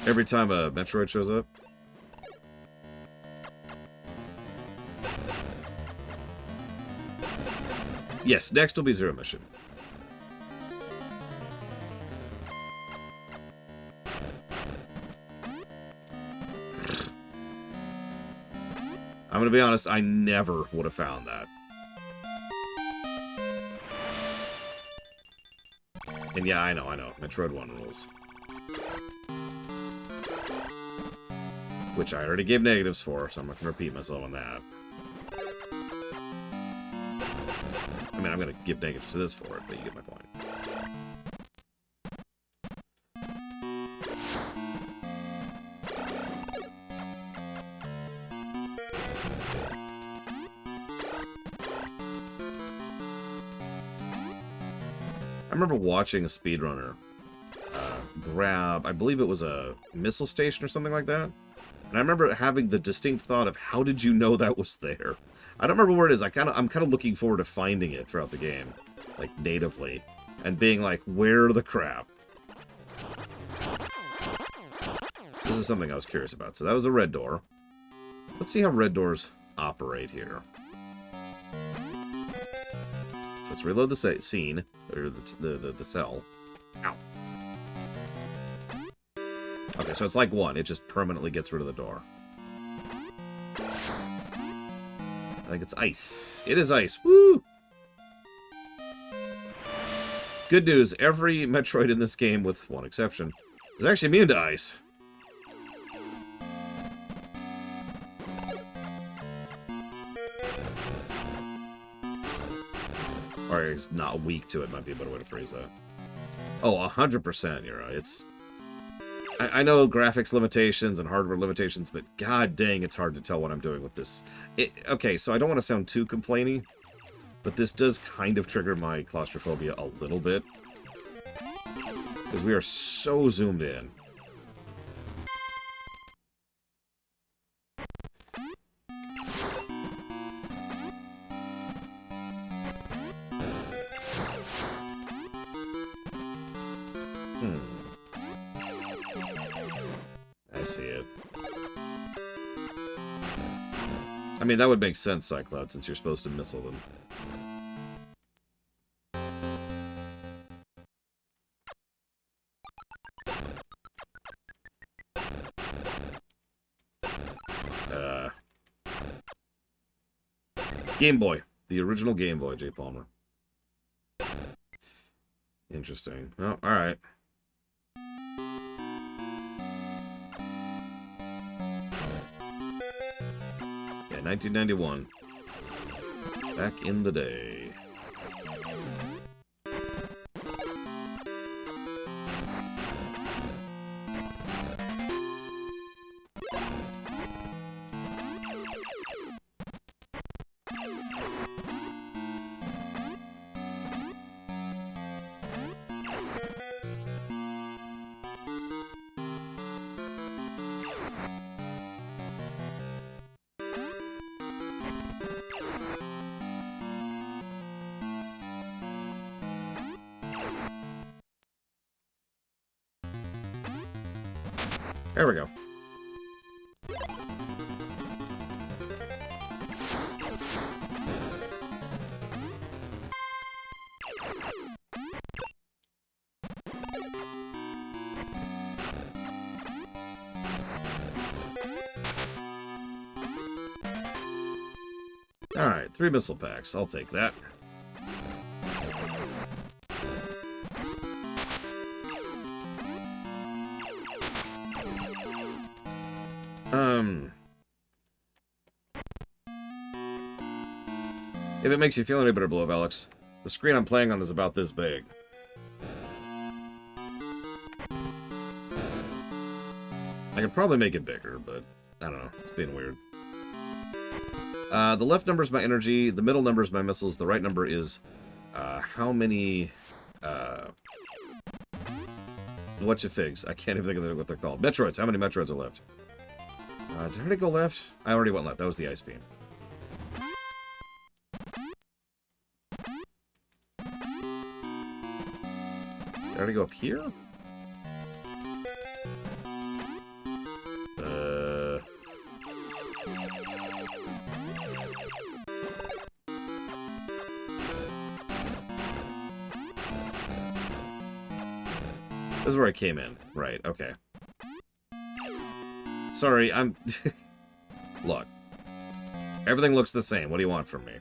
Every time a Metroid shows up? Yes, next will be Zero Mission. I'm gonna be honest, I never would have found that. And yeah, I know. Metroid 1 rules. Which I already gave negatives for, so I'm not gonna repeat myself on that. I mean, I'm gonna give negatives to this for it, but you get my point. I remember watching a speedrunner grab, I believe it was a missile station or something like that. And I remember having the distinct thought of, how did you know that was there? I don't remember where it is. I'm kind of looking forward to finding it throughout the game, like natively, and being like, where the crap? This is something I was curious about. So that was a red door. Let's see how red doors operate here. So let's reload the scene, or the cell. Ow. Okay, so it's like one. It just permanently gets rid of the door. think it's ice. It is ice. Woo! Good news, every Metroid in this game, with one exception, is actually immune to ice. Or it's not weak to it, might be a better way to phrase that. Oh, 100%, you're right. It's... I know graphics limitations and hardware limitations, but god dang, it's hard to tell what I'm doing with this. Okay, so I don't want to sound too complainy, but this does kind of trigger my claustrophobia a little bit. Because we are so zoomed in. I see it. I mean, that would make sense, Cycloud, since you're supposed to missile them. Game Boy. The original Game Boy, J. Palmer. Interesting. Oh, alright. Yeah, 1991. Back in the day. There we go. Alright, 3 missile packs. I'll take that. If it makes you feel any better, Blow Up Alex, the screen I'm playing on is about this big. I could probably make it bigger, but I don't know. It's being weird. The left number is my energy, the middle number is my missiles, the right number is how many... whatcha-figs? I can't even think of what they're called. Metroids. How many Metroids are left? Did I already go left? I already went left. That was the ice beam. Did I already go up here? This is where I came in. Right, okay. Sorry, I'm... Look. Everything looks the same. What do you want from me?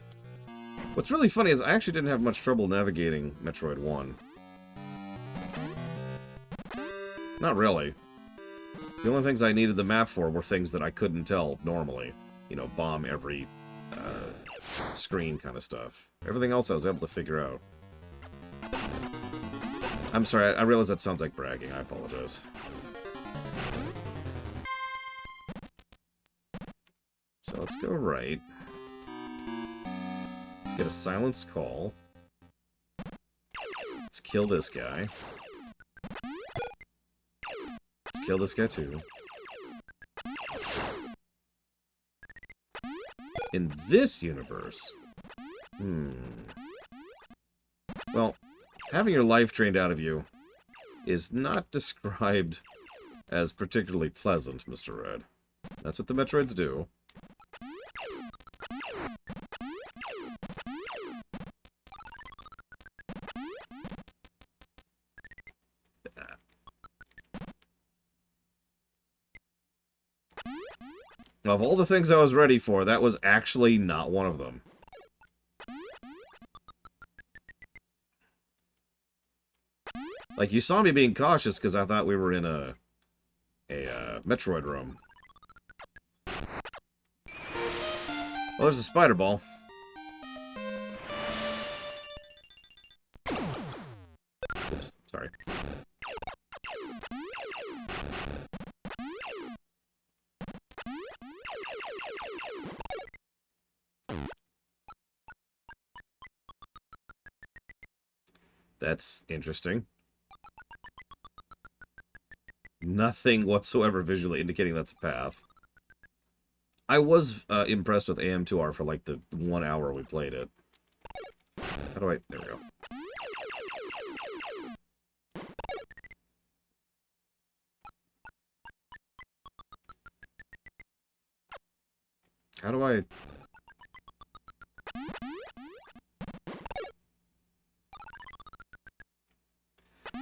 What's really funny is I actually didn't have much trouble navigating Metroid 1. Not really. The only things I needed the map for were things that I couldn't tell normally. You know, bomb every screen kind of stuff. Everything else I was able to figure out. I'm sorry, I realize that sounds like bragging. I apologize. So let's go right. Let's get a silenced call. Let's kill this guy. Let's kill this guy too. In this universe... Well... Having your life drained out of you is not described as particularly pleasant, Mr. Red. That's what the Metroids do. Of all the things I was ready for, that was actually not one of them. Like, you saw me being cautious because I thought we were in a Metroid room. Well, there's a spider ball. Oops, sorry. That's interesting. Nothing whatsoever visually indicating that's a path. I was impressed with AM2R for like the 1 hour we played it. How do I... There we go. How do I...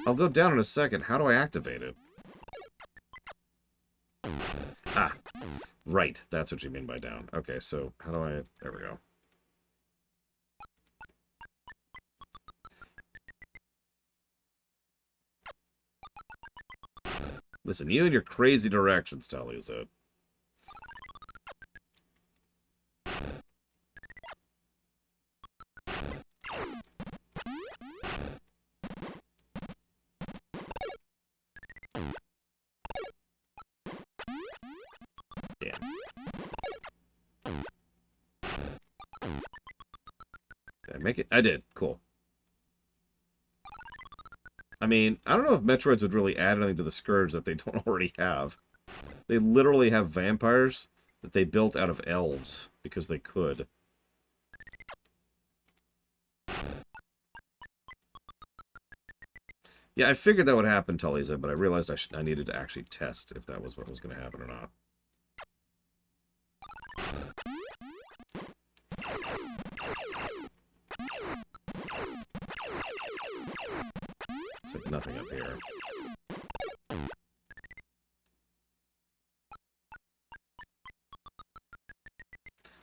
I'll go down in a second. How do I activate it? Ah, right. That's what you mean by down. Okay, so how do I... There we go. Listen, you and your crazy directions, Talisa. Make it? I did. Cool. I mean, I don't know if Metroids would really add anything to the Scourge that they don't already have. They literally have vampires that they built out of elves because they could. Yeah, I figured that would happen, Tullyza, but I realized I needed to actually test if that was what was going to happen or not. It's like nothing up here.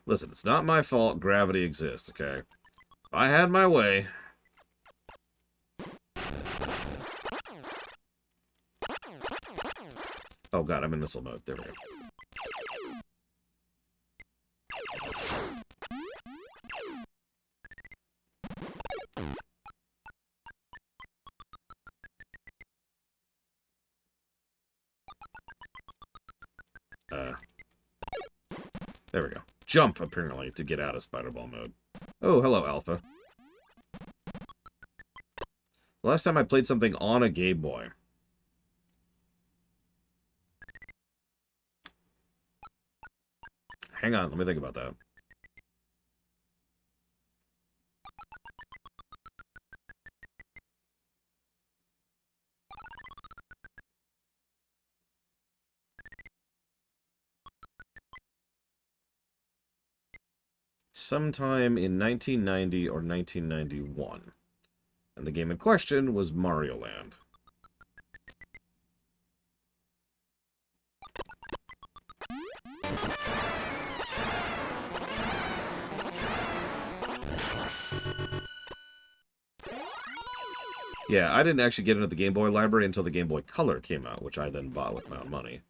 Listen, it's not my fault gravity exists, okay? If I had my way... Oh god, I'm in missile mode. There we go. There we go. Jump, apparently, to get out of Spider-Ball mode. Oh, hello, Alpha. Last time I played something on a Game Boy. Hang on, let me think about that. Sometime in 1990 or 1991. And the game in question was Mario Land. Yeah, I didn't actually get into the Game Boy library until the Game Boy Color came out, which I then bought with my own money.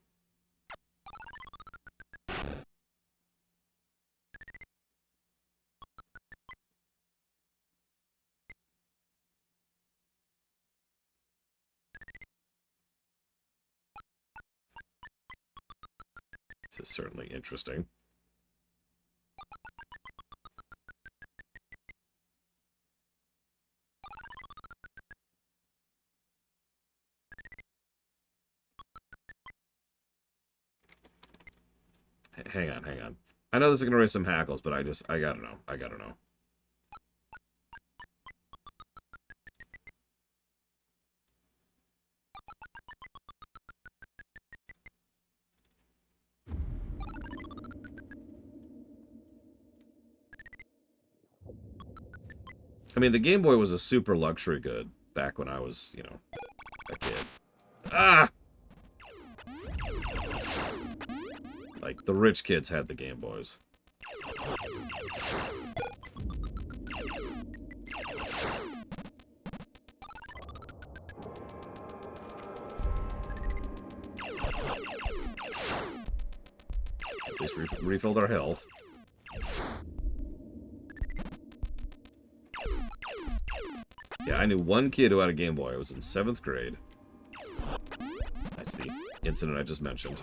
This is certainly interesting. Hang on, hang on. I know this is going to raise some hackles, but I gotta know. I gotta know. I mean, the Game Boy was a super luxury good back when I was, you know, a kid. Ah! Like, the rich kids had the Game Boys. At least refilled our health. Yeah, I knew one kid who had a Game Boy. I was in 7th grade. That's the incident I just mentioned.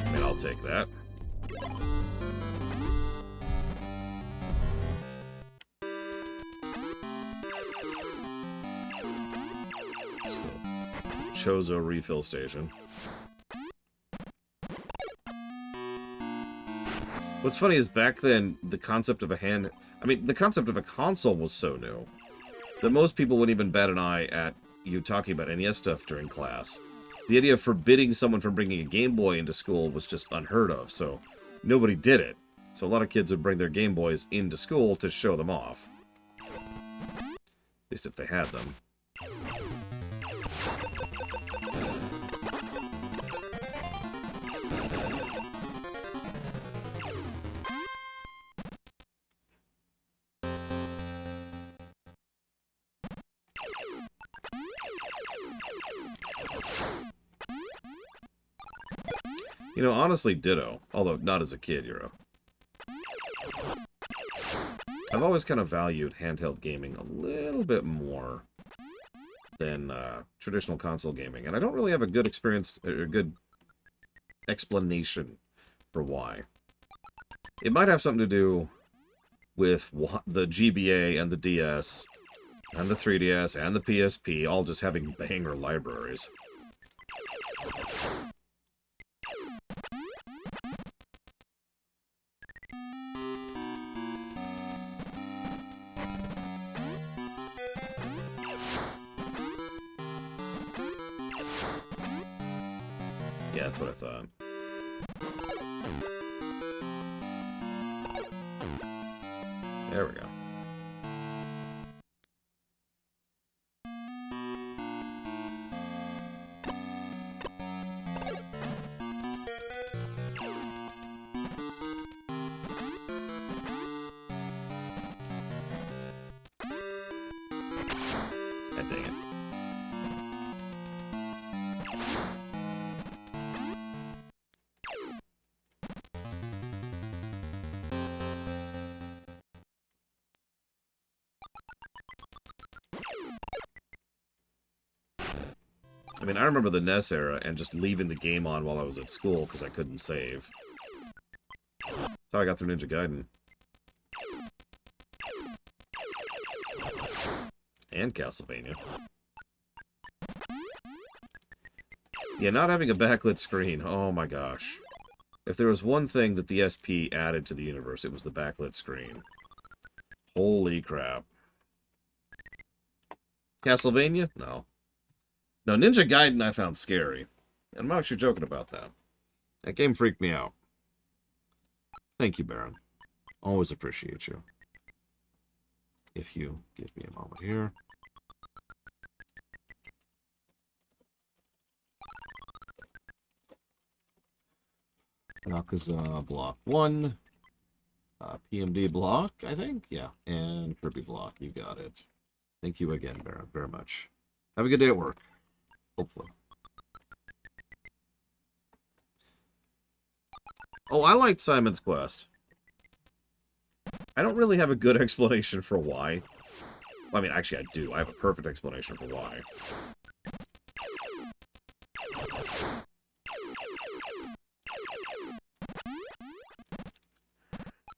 I mean, I'll take that. Chozo refill station. What's funny is back then, the concept of the concept of a console was so new that most people wouldn't even bat an eye at you talking about NES stuff during class. The idea of forbidding someone from bringing a Game Boy into school was just unheard of, so nobody did it. So a lot of kids would bring their Game Boys into school to show them off. At least if they had them. You know, honestly, ditto. Although, not as a kid, Euro. I've always kind of valued handheld gaming a little bit more than traditional console gaming. And I don't really have a good experience, or a good explanation for why. It might have something to do with the GBA and the DS, and the 3DS, and the PSP, all just having banger libraries. Yeah, that's what I thought. There we go. God dang it. I mean, I remember the NES era and just leaving the game on while I was at school because I couldn't save. That's how I got through Ninja Gaiden. And Castlevania. Yeah, not having a backlit screen. Oh my gosh. If there was one thing that the SP added to the universe, it was the backlit screen. Holy crap. Castlevania? No. No, Ninja Gaiden I found scary. And I'm not actually joking about that. That game freaked me out. Thank you, Baron. Always appreciate you. If you give me a moment here. Yakuza block 1. PMD block, I think? Yeah. And Kirby block. You got it. Thank you again, Baron, very much. Have a good day at work. Hopefully. Oh, I liked Simon's Quest. I don't really have a good explanation for why. Well, I mean, actually, I do. I have a perfect explanation for why.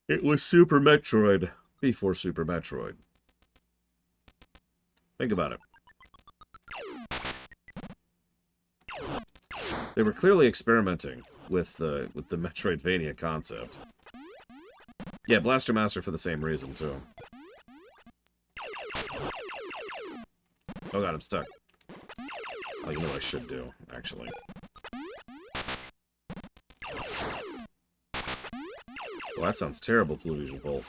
It was Super Metroid before Super Metroid. Think about it. They were clearly experimenting with the Metroidvania concept. Yeah, Blaster Master for the same reason, too. Oh god, I'm stuck. Oh, you know what I should do, actually. Well, that sounds terrible, Pluvision Bolt.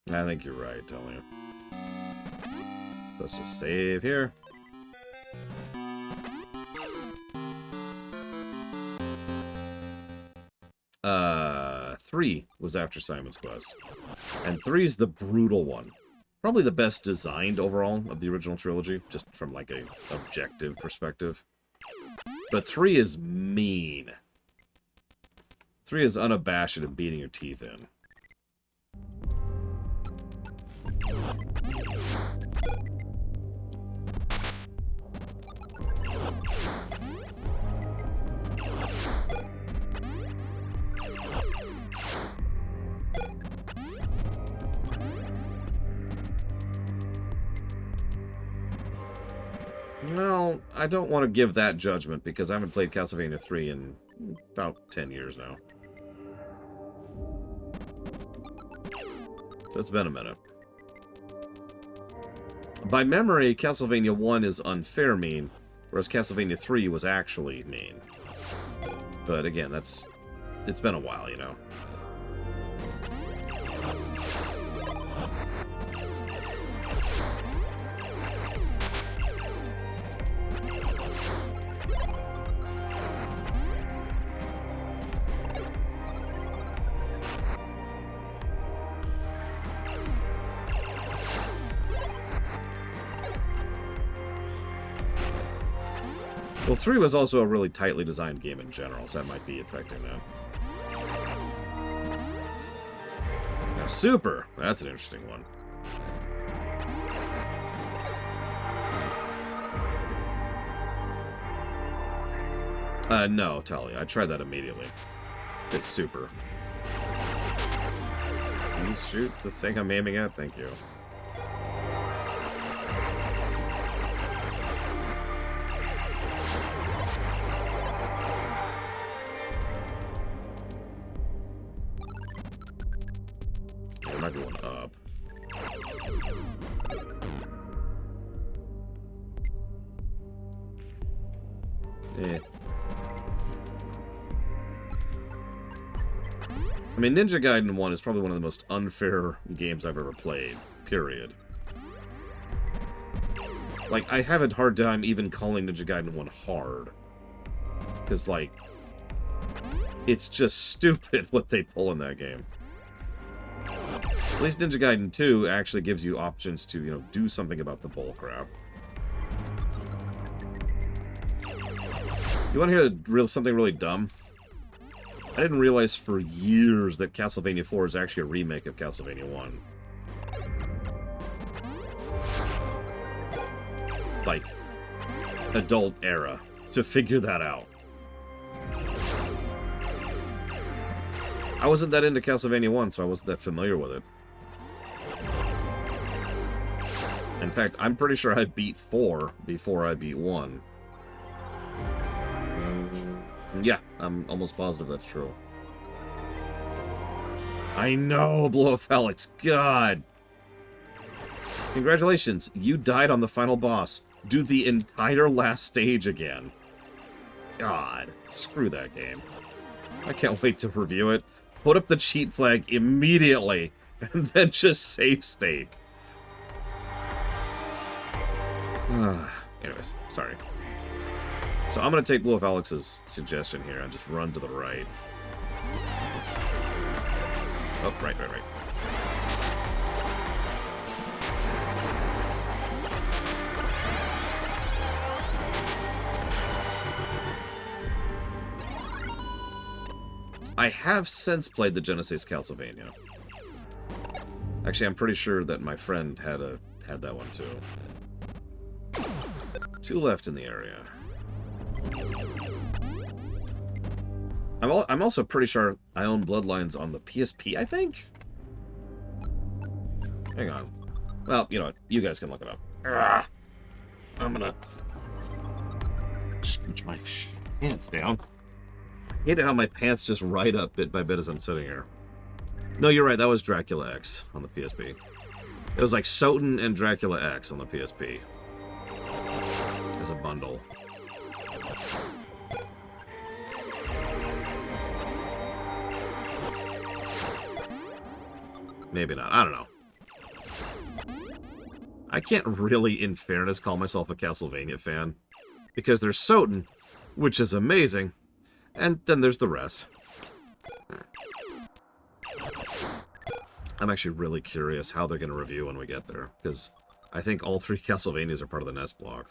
I think you're right, Tony. So let's just save here. Three was after Simon's Quest. And 3 is the brutal one. Probably the best designed overall of the original trilogy, just from like a objective perspective. But 3 is mean. 3 is unabashed at beating your teeth in. Well, I don't want to give that judgment because I haven't played Castlevania 3 in about 10 years now. So it's been a minute. By memory, Castlevania 1 is unfair mean, whereas Castlevania 3 was actually mean. But again, it's been a while, you know. Well, 3 was also a really tightly designed game in general, so that might be affecting that. Now, Super! That's an interesting one. No, Talia. I tried that immediately. It's Super. Please shoot the thing I'm aiming at? Thank you. There might be one up. Eh. I mean, Ninja Gaiden 1 is probably one of the most unfair games I've ever played. Period. Like, I have a hard time even calling Ninja Gaiden 1 hard. Because, like, it's just stupid what they pull in that game. At least Ninja Gaiden 2 actually gives you options to, you know, do something about the bullcrap. You want to hear something really dumb? I didn't realize for years that Castlevania 4 is actually a remake of Castlevania 1. Like, adult era, to figure that out. I wasn't that into Castlevania 1, so I wasn't that familiar with it. In fact, I'm pretty sure I beat 4 before I beat 1. Yeah, I'm almost positive that's true. I know, Blow Off Alex. God! Congratulations, you died on the final boss. Do the entire last stage again. God, screw that game. I can't wait to review it. Put up the cheat flag immediately, and then just save state. Anyways, sorry. So I'm going to take Blue of Alex's suggestion here and just run to the right. Oh, right. I have since played the Genesis Castlevania. Actually, I'm pretty sure that my friend had that one too. 2 left in the area. I'm also pretty sure I own Bloodlines on the PSP, I think? Hang on. Well, you know what? You guys can look it up. Ah, I'm gonna scooch my pants down. I hate it how my pants just ride up bit by bit as I'm sitting here. No, you're right. That was Dracula X on the PSP. It was like Soten and Dracula X on the PSP. As a bundle. Maybe not. I don't know. I can't really, in fairness, call myself a Castlevania fan. Because there's Soten, which is amazing. And then there's the rest. I'm actually really curious how they're going to review when we get there. Because I think all 3 Castlevanias are part of the NES block.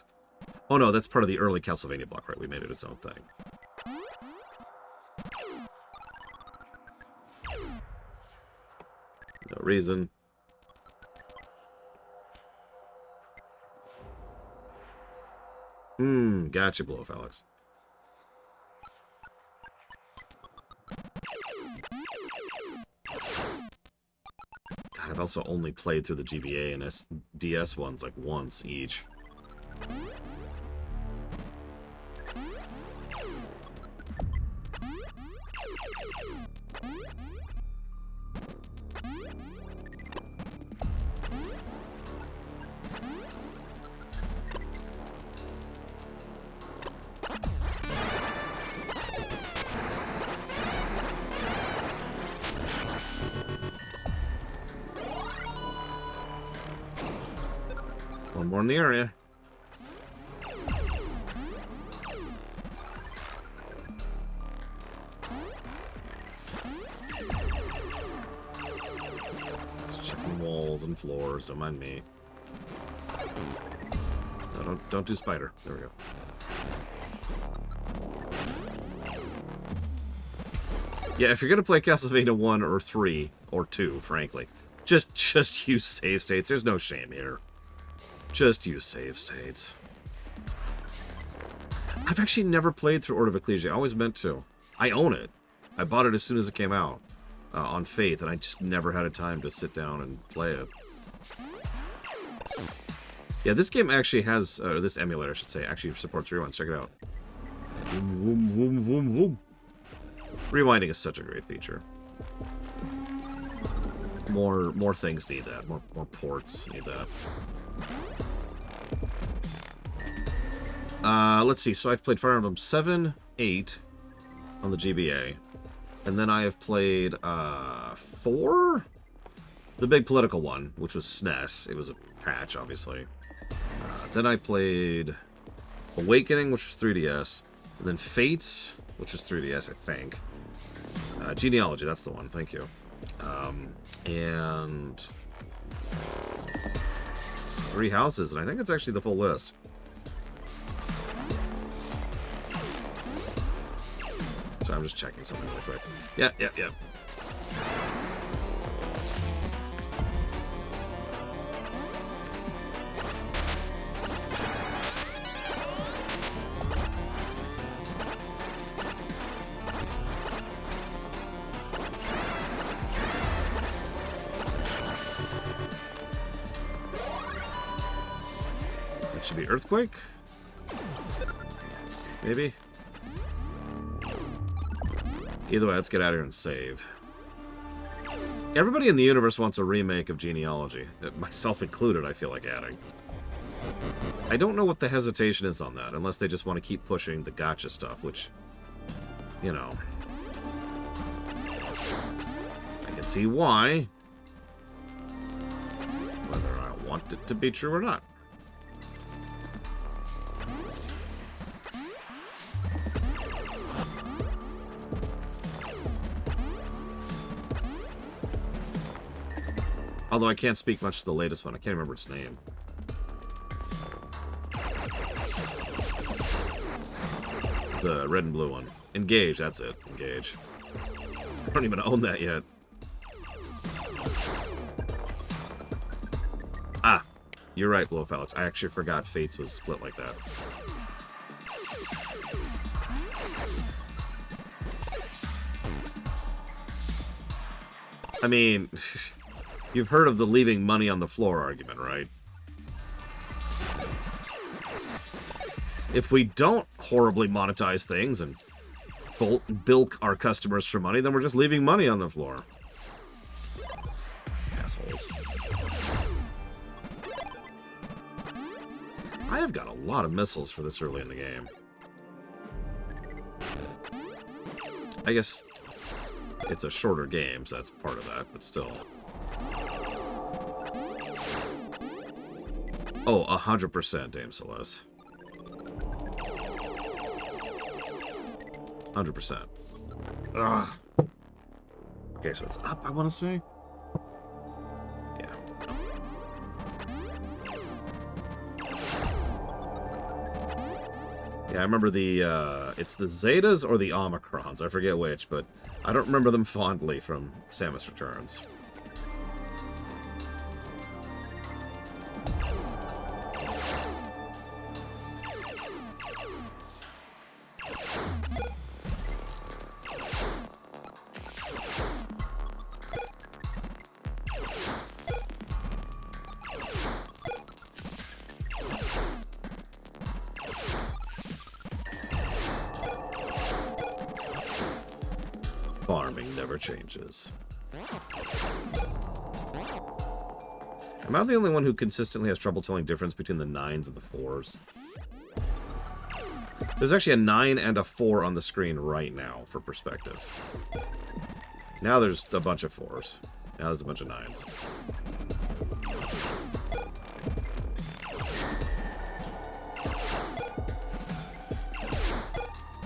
Oh no, that's part of the early Castlevania block, right? We made it its own thing. No reason. Gotcha, Blow Off Alex. God, I've also only played through the GBA and DS ones like once each. One more in the area. Just checking walls and floors, don't mind me. No, don't do spider. There we go. Yeah, if you're gonna play Castlevania 1 or 3, or 2, frankly, just use save states. There's no shame here. Just use save states. I've actually never played through Order of Ecclesia. I always meant to. I own it. I bought it as soon as it came out on Faith, and I just never had a time to sit down and play it. Yeah, this game actually has, this emulator, I should say, actually supports rewinds. Check it out. Vroom, vroom, vroom, vroom, vroom. Rewinding is such a great feature. More things need that. More ports need that. Let's see. So I've played Fire Emblem 7, 8 on the GBA. And then I have played 4? The big political one, which was SNES. It was a patch, obviously. Then I played Awakening, which was 3DS. And then Fates, which was 3DS, I think. Genealogy, that's the one. Thank you. And 3 houses, and I think it's actually the full list. So I'm just checking something real quick. Yeah. That should be Earthquake? Maybe? Either way, let's get out of here and save. Everybody in the universe wants a remake of Genealogy. Myself included, I feel like adding. I don't know what the hesitation is on that, unless they just want to keep pushing the gacha stuff, which, you know, I can see why. Whether I want it to be true or not. Although I can't speak much to the latest one. I can't remember its name. The red and blue one. Engage, that's it. Engage. I don't even own that yet. Ah, you're right, Blow Off Alex. I actually forgot Fates was split like that. I mean... You've heard of the leaving money on the floor argument, right? if we don't horribly monetize things and bilk our customers for money, then we're just leaving money on the floor. Assholes. I have got a lot of missiles for this early in the game. I guess it's a shorter game, so that's part of that, but still. Oh, 100% Dame Celeste. 100%. Ugh. Okay, so it's up, I want to say? Yeah. Yeah, I remember the, it's the Zetas or the Omicrons, I forget which, but I don't remember them fondly from Samus Returns. Farming never changes. Am I the only one who consistently has trouble telling the difference between the 9s and the 4s? There's actually a 9 and a 4 on the screen right now, for perspective. Now there's a bunch of 4s. Now there's a bunch of 9s.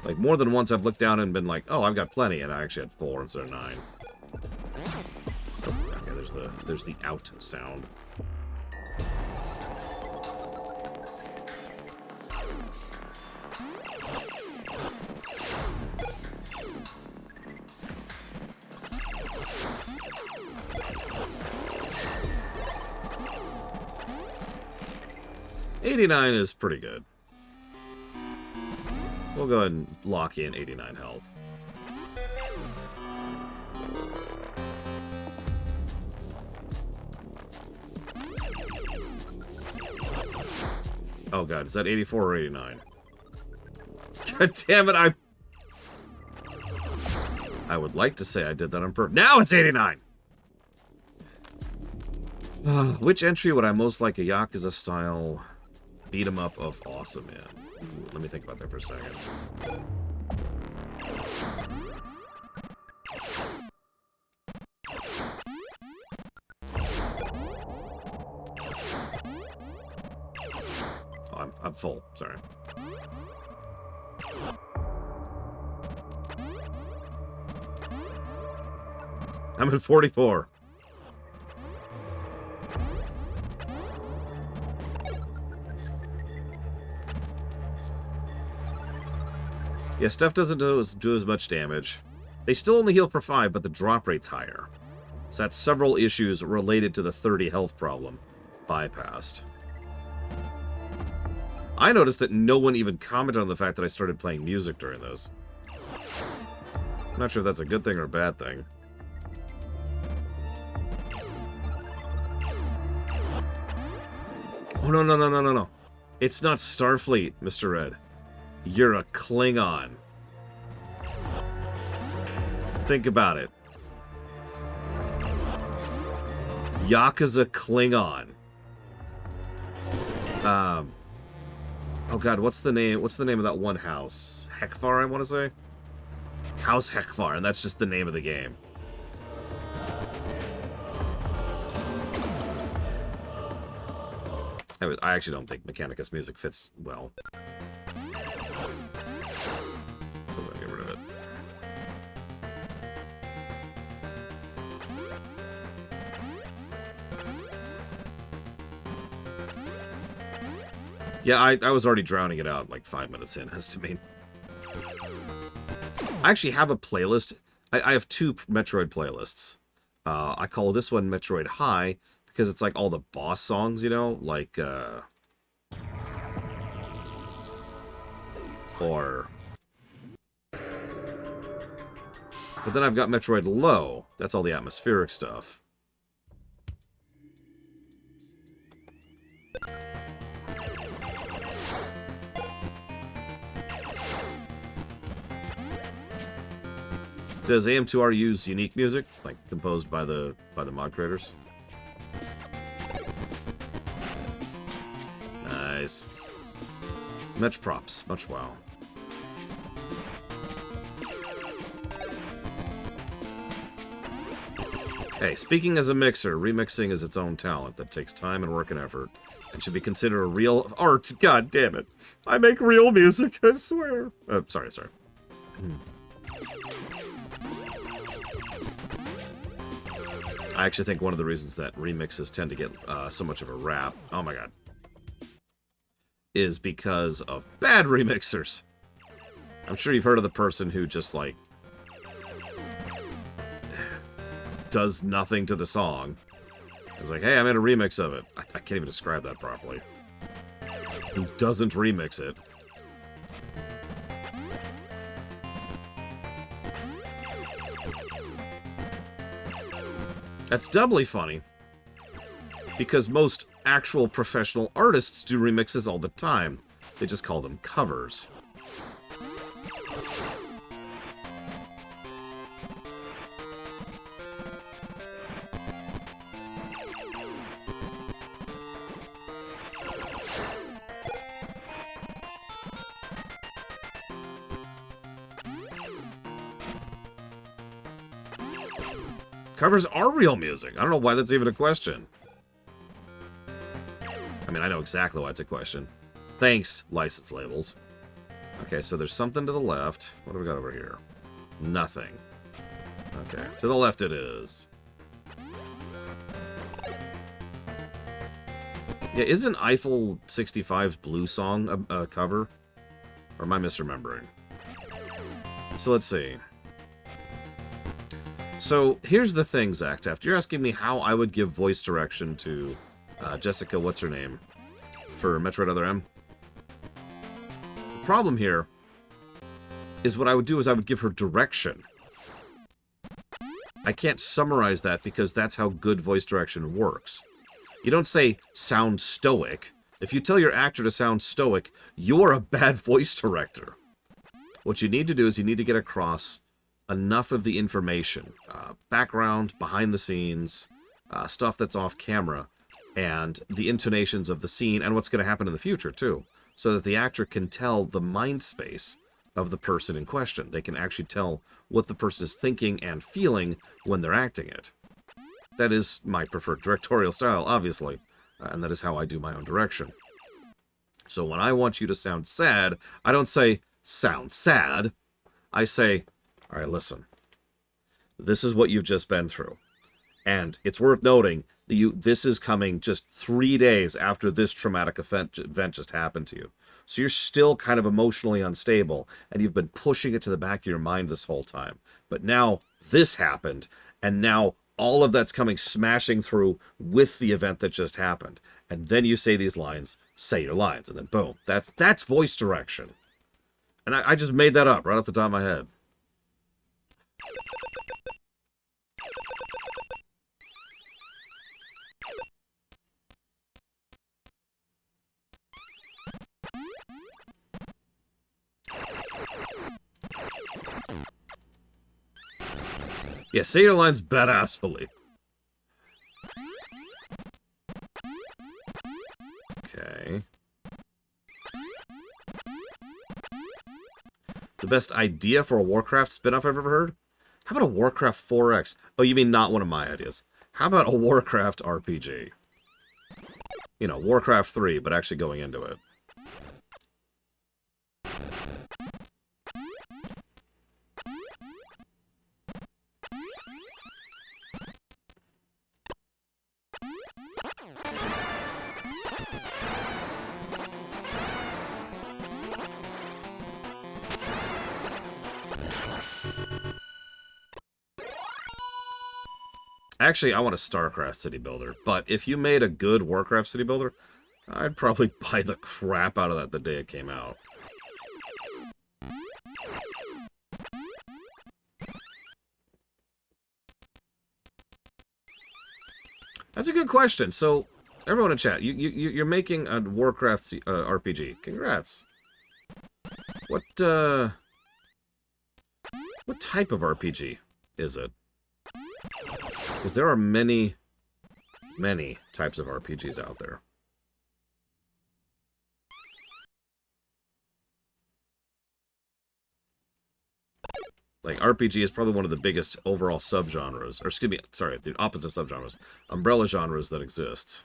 Like, more than once I've looked down and been like, oh, I've got plenty, and I actually had 4 instead of 9. Okay, there's the out sound. $89 is pretty good. We'll go ahead and lock in 89 health. Oh god, is that 84 or 89? God damn it, I would like to say I did that on purpose. Now it's 89! Which entry would I most like a Yakuza-style beat-em-up of awesome in? Let me think about that for a second. Oh, I'm full. Sorry. I'm at 44. Yeah, stuff doesn't do as much damage. They still only heal for 5, but the drop rate's higher. So that's several issues related to the 30 health problem bypassed. I noticed that no one even commented on the fact that I started playing music during those. I'm not sure if that's a good thing or a bad thing. Oh, no, no, no, no, no, no. It's not Starfleet, Mr. Red. You're a Klingon. Think about it. Yakuza Klingon. Oh god, what's the name? What's the name of that one house? Hekfar, I want to say? House Hekfar, and that's just the name of the game. I actually don't think Mechanicus music fits well. So I'm gonna get rid of it. Yeah, I was already drowning it out like 5 minutes in, as to me. I actually have a playlist. I have 2 Metroid playlists. I call this one Metroid High, because it's like all the boss songs, you know? Like, or... But then I've got Metroid Low. That's all the atmospheric stuff. Does AM2R use unique music, like composed by the mod creators? Nice. Much props. Much wow. Hey, speaking as a mixer, remixing is its own talent that takes time and work and effort, and should be considered a real art. God damn it. I make real music, I swear. Sorry. I actually think one of the reasons that remixes tend to get so much of a rap, oh my god, is because of bad remixers. I'm sure you've heard of the person who just, like, does nothing to the song. It's like, hey, I made a remix of it. I can't even describe that properly. Who doesn't remix it? That's doubly funny, because most actual professional artists do remixes all the time. They just call them covers. Covers are real music. I don't know why that's even a question. I mean, I know exactly why it's a question. Thanks, license labels. Okay, so there's something to the left. What do we got over here? Nothing. Okay, to the left it is. Yeah, isn't Eiffel 65's Blue Song a cover? Or am I misremembering? So let's see. So, here's the thing, Zach Taft. You're asking me how I would give voice direction to Jessica, what's her name, for Metroid Other M. The problem here is what I would do is I would give her direction. I can't summarize that because that's how good voice direction works. You don't say, sound stoic. If you tell your actor to sound stoic, you're a bad voice director. What you need to do is you need to get across enough of the information, background, behind the scenes, stuff that's off camera, and the intonations of the scene, and what's going to happen in the future, too, so that the actor can tell the mind space of the person in question. They can actually tell what the person is thinking and feeling when they're acting it. That is my preferred directorial style, obviously, and that is how I do my own direction. So when I want you to sound sad, I don't say, sound sad. I say, all right, listen. This is what you've just been through. And it's worth noting that this is coming just 3 days after this traumatic event just happened to you. So you're still kind of emotionally unstable, and you've been pushing it to the back of your mind this whole time. But now this happened, and now all of that's coming smashing through with the event that just happened. And then you say these lines, say your lines, and then boom. That's voice direction. And I just made that up right off the top of my head. Yeah, say your lines badassfully. Okay. The best idea for a Warcraft spin-off I've ever heard? How about a Warcraft 4X? Oh, you mean not one of my ideas. How about a Warcraft RPG? You know, Warcraft 3, but actually going into it. Actually, I want a StarCraft city builder, but if you made a good Warcraft city builder, I'd probably buy the crap out of that the day it came out. That's a good question. So, everyone in chat, you're making a Warcraft RPG. Congrats. What type of RPG is it? Because there are many, many types of RPGs out there. Like, RPG is probably one of the biggest overall subgenres, or excuse me, sorry, the opposite subgenres, umbrella genres that exist.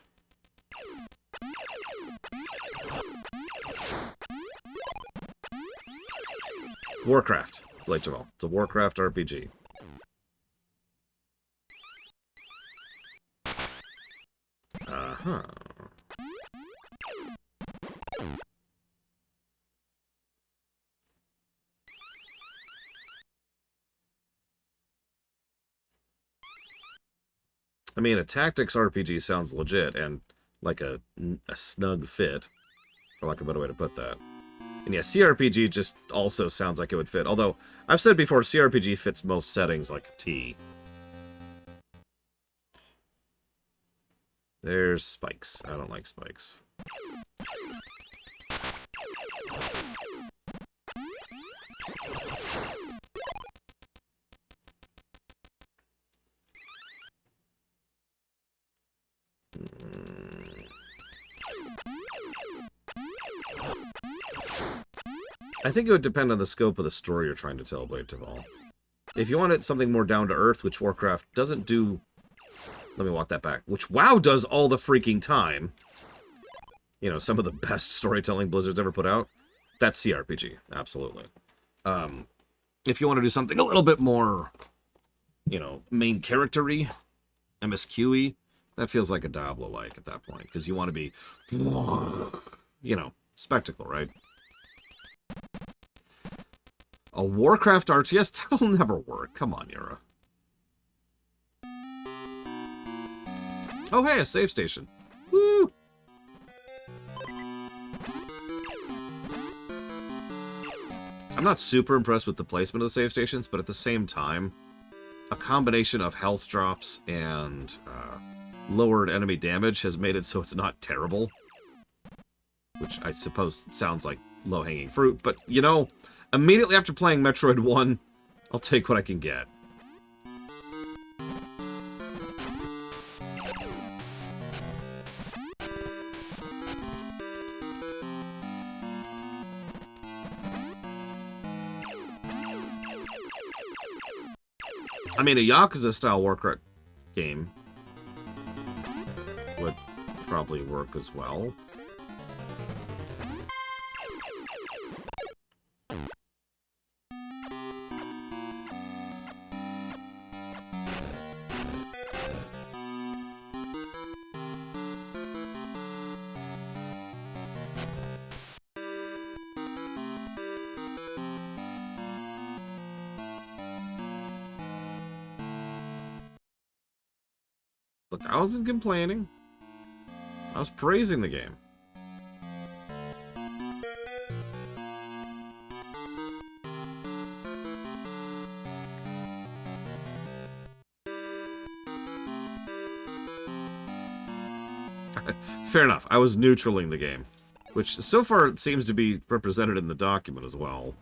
Warcraft, Blade Jamal. It's a Warcraft RPG. Uh-huh. I mean, a tactics RPG sounds legit and like a snug fit, for lack of a better way to put that. And yeah, CRPG just also sounds like it would fit. Although, I've said before, CRPG fits most settings like a T. There's spikes. I don't like spikes. I think it would depend on the scope of the story you're trying to tell, Blade Taval. If you wanted something more down-to-earth, which Warcraft doesn't do... Let me walk that back. Which WoW does all the freaking time. You know, some of the best storytelling Blizzard's ever put out. That's CRPG, absolutely. If you want to do something a little bit more, you know, main character-y, MSQ-y, that feels like a Diablo-like at that point. Because you want to be, you know, spectacle, right? A Warcraft RTS? That'll never work. Come on, Yura. Oh, hey, a save station. Woo! I'm not super impressed with the placement of the save stations, but at the same time, a combination of health drops and lowered enemy damage has made it so it's not terrible. Which I suppose sounds like low-hanging fruit, but, you know, immediately after playing Metroid 1, I'll take what I can get. I mean, a Yakuza-style Warcraft game would probably work as well. Look, I wasn't complaining. I was praising the game. Fair enough. I was neutraling the game, which so far seems to be represented in the document as well.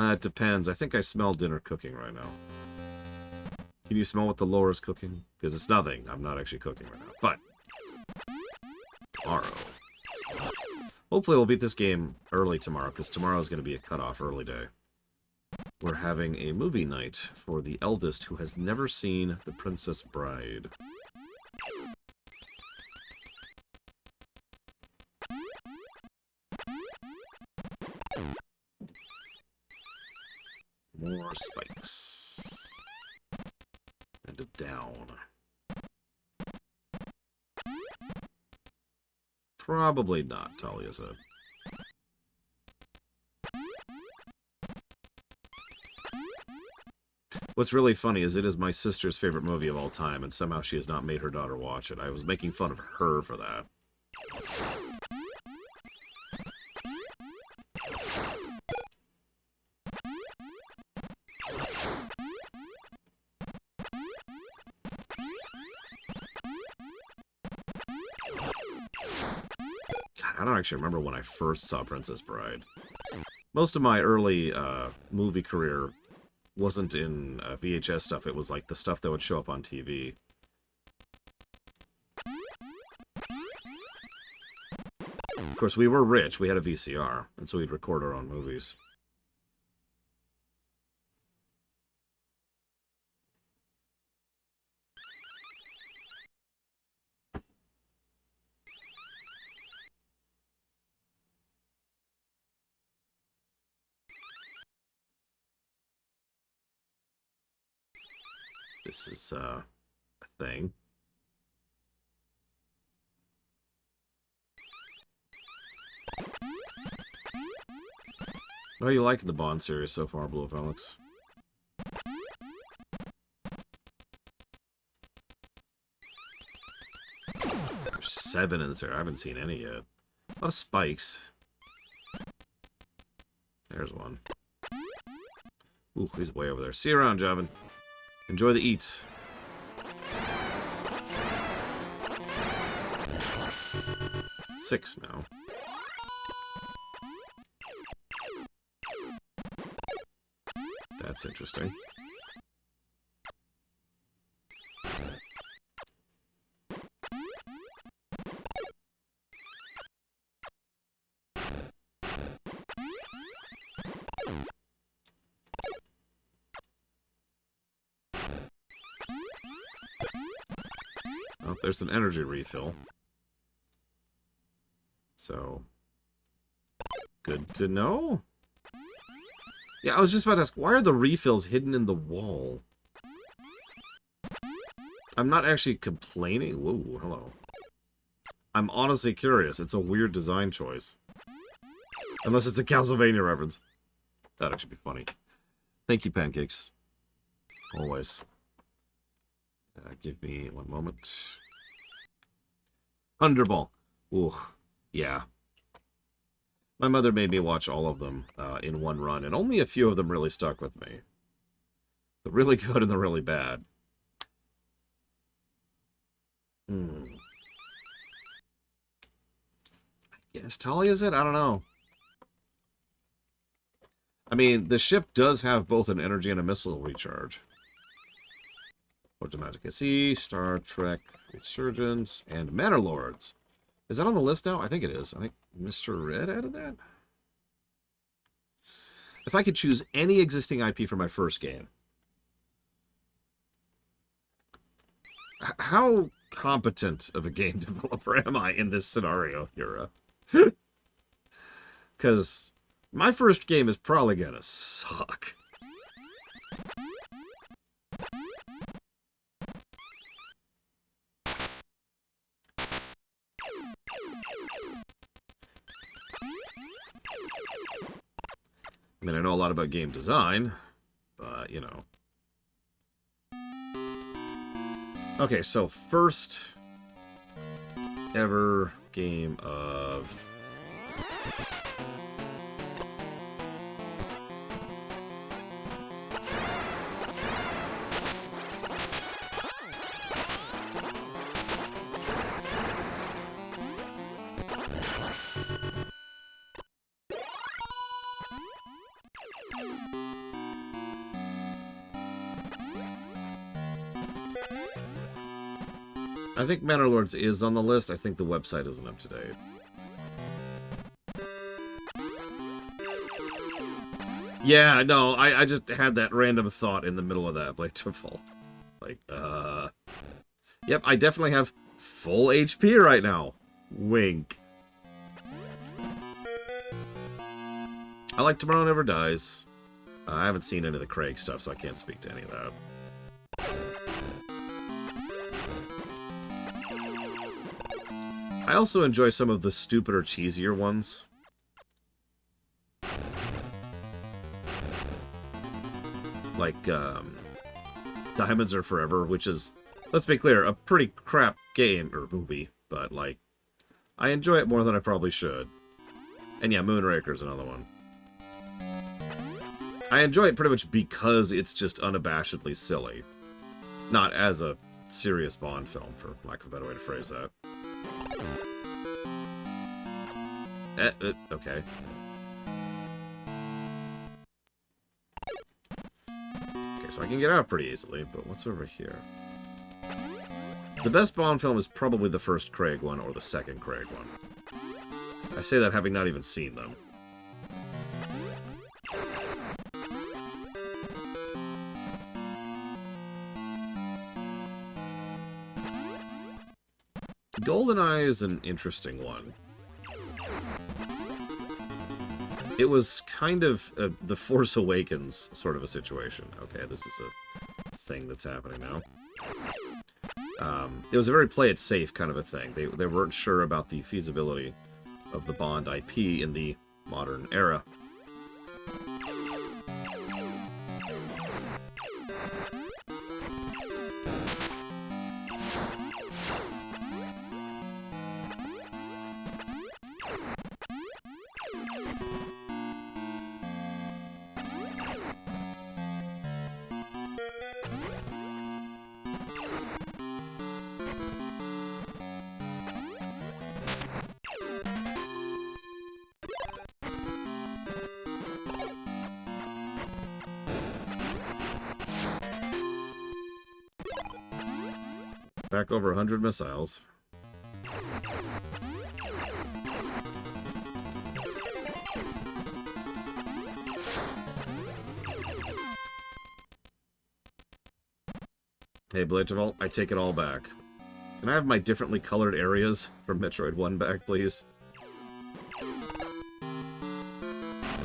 It depends. I think I smell dinner cooking right now. Can you smell what the lore is cooking? Because it's nothing. I'm not actually cooking right now. But tomorrow. Hopefully we'll beat this game early tomorrow, because tomorrow is going to be a cutoff early day. We're having a movie night for the eldest who has never seen The Princess Bride. More spikes. And a down. Probably not, Talia said. What's really funny is it is my sister's favorite movie of all time, and somehow she has not made her daughter watch it. I was making fun of her for that. I don't actually remember when I first saw Princess Bride. Most of my early movie career wasn't in VHS stuff. It was like the stuff that would show up on TV. Of course, we were rich. We had a VCR, and so we'd record our own movies. This is a thing. How are you liking the Bond series so far, Blue Alex? There's 7 in this area. I haven't seen any yet. A lot of spikes. There's one. Ooh, he's way over there. See you around, Javin. Enjoy the eats. Six now. That's interesting. Oh, there's an energy refill. So, good to know. Yeah, I was just about to ask, why are the refills hidden in the wall? I'm not actually complaining. Whoa, hello. I'm honestly curious. It's a weird design choice. Unless it's a Castlevania reference. That'd actually be funny. Thank you, Pancakes. Always. Give me one moment. Thunderball. Ooh, yeah. My mother made me watch all of them in one run, and only a few of them really stuck with me. The really good and the really bad. Yes, Talia is it? I don't know. I mean, the ship does have both an energy and a missile recharge. Automatic SE, Star Trek Resurgence, and Manor Lords. Is that on the list now? I think it is. I think Mr. Red added that. If I could choose any existing IP for my first game, how competent of a game developer am I in this scenario, Hira? Because my first game is probably gonna suck. I mean, I know a lot about game design, but, you know. Okay, so first ever game of... I think Manor Lords is on the list. I think the website isn't up to date. Yeah, no, I just had that random thought in the middle of that Blade to Fall. Like, Yep, I definitely have full HP right now. Wink. I like Tomorrow Never Dies. I haven't seen any of the Craig stuff, so I can't speak to any of that. I also enjoy some of the stupider, cheesier ones. Like, Diamonds Are Forever, which is, let's be clear, a pretty crap game, or movie, but, like, I enjoy it more than I probably should. And yeah, Moonraker's another one. I enjoy it pretty much because it's just unabashedly silly. Not as a serious Bond film, for lack of a better way to phrase that. Okay. Okay, so I can get out pretty easily, but what's over here? The best Bond film is probably the first Craig one or the second Craig one. I say that having not even seen them. GoldenEye is an interesting one. It was kind of the Force Awakens sort of a situation. Okay, this is a thing that's happening now. It was a very play it safe kind of a thing. They weren't sure about the feasibility of the Bond IP in the modern era. Back over 100 missiles. Hey, Blade I take it all back. Can I have my differently colored areas from Metroid 1 back, please?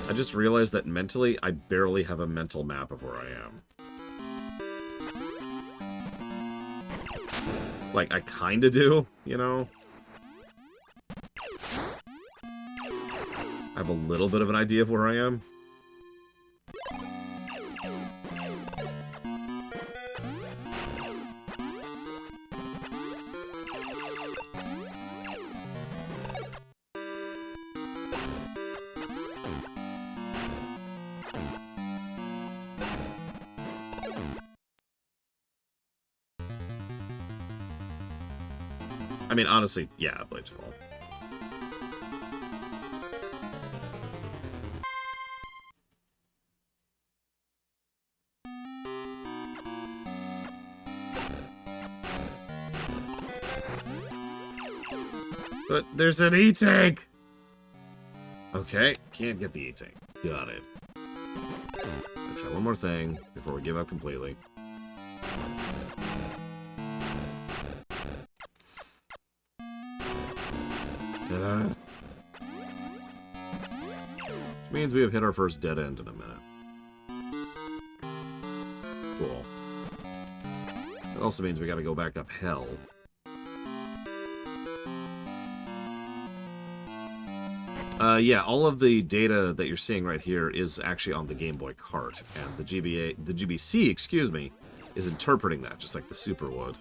I just realized that mentally, I barely have a mental map of where I am. Like, I kinda do, you know? I have a little bit of an idea of where I am. I mean, honestly, yeah, Blade Fall. But there's an E-Tank! Okay, can't get the E-Tank. Got it. I'll try one more thing before we give up completely. Which means we have hit our first dead end in a minute. Cool. It also means we gotta go back up hell. Yeah, all of the data that you're seeing right here is actually on the Game Boy cart, and the GBC, excuse me, is interpreting that, just like the Super would.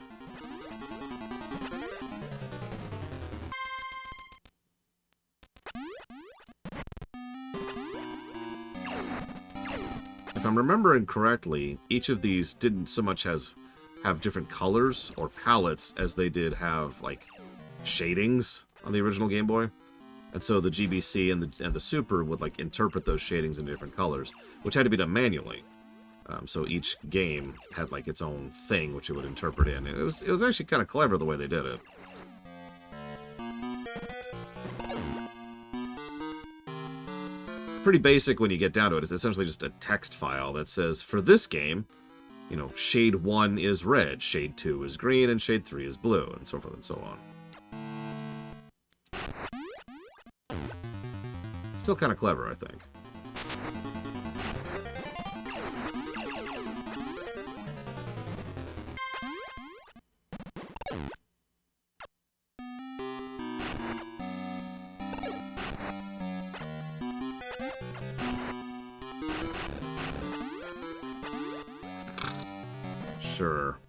If I'm remembering correctly, each of these didn't so much have different colors or palettes as they did have, like, shadings on the original Game Boy. And so the GBC and the Super would, like, interpret those shadings in different colors, which had to be done manually. So each game had, like, its own thing which it would interpret in. It was actually kind of clever the way they did it. Pretty basic when you get down to it. It's essentially just a text file that says, for this game, you know, shade 1 is red, shade 2 is green, and shade 3 is blue, and so forth and so on. Still kind of clever, I think. Sure.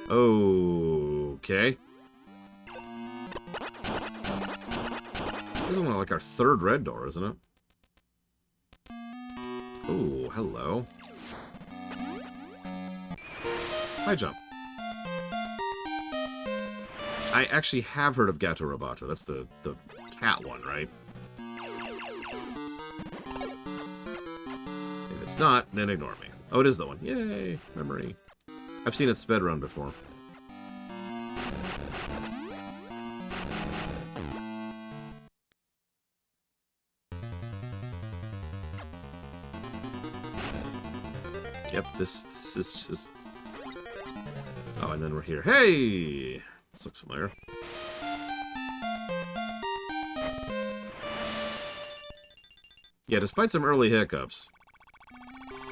Okay. This is like our third red door, isn't it? Oh, hello. High jump. I actually have heard of Gato Roboto. That's the cat one, right? it's not, then ignore me. Oh, it is the one. Yay! Memory. I've seen it sped run before. Yep, this is just... Oh, and then we're here. Hey! This looks familiar. Yeah, despite some early hiccups,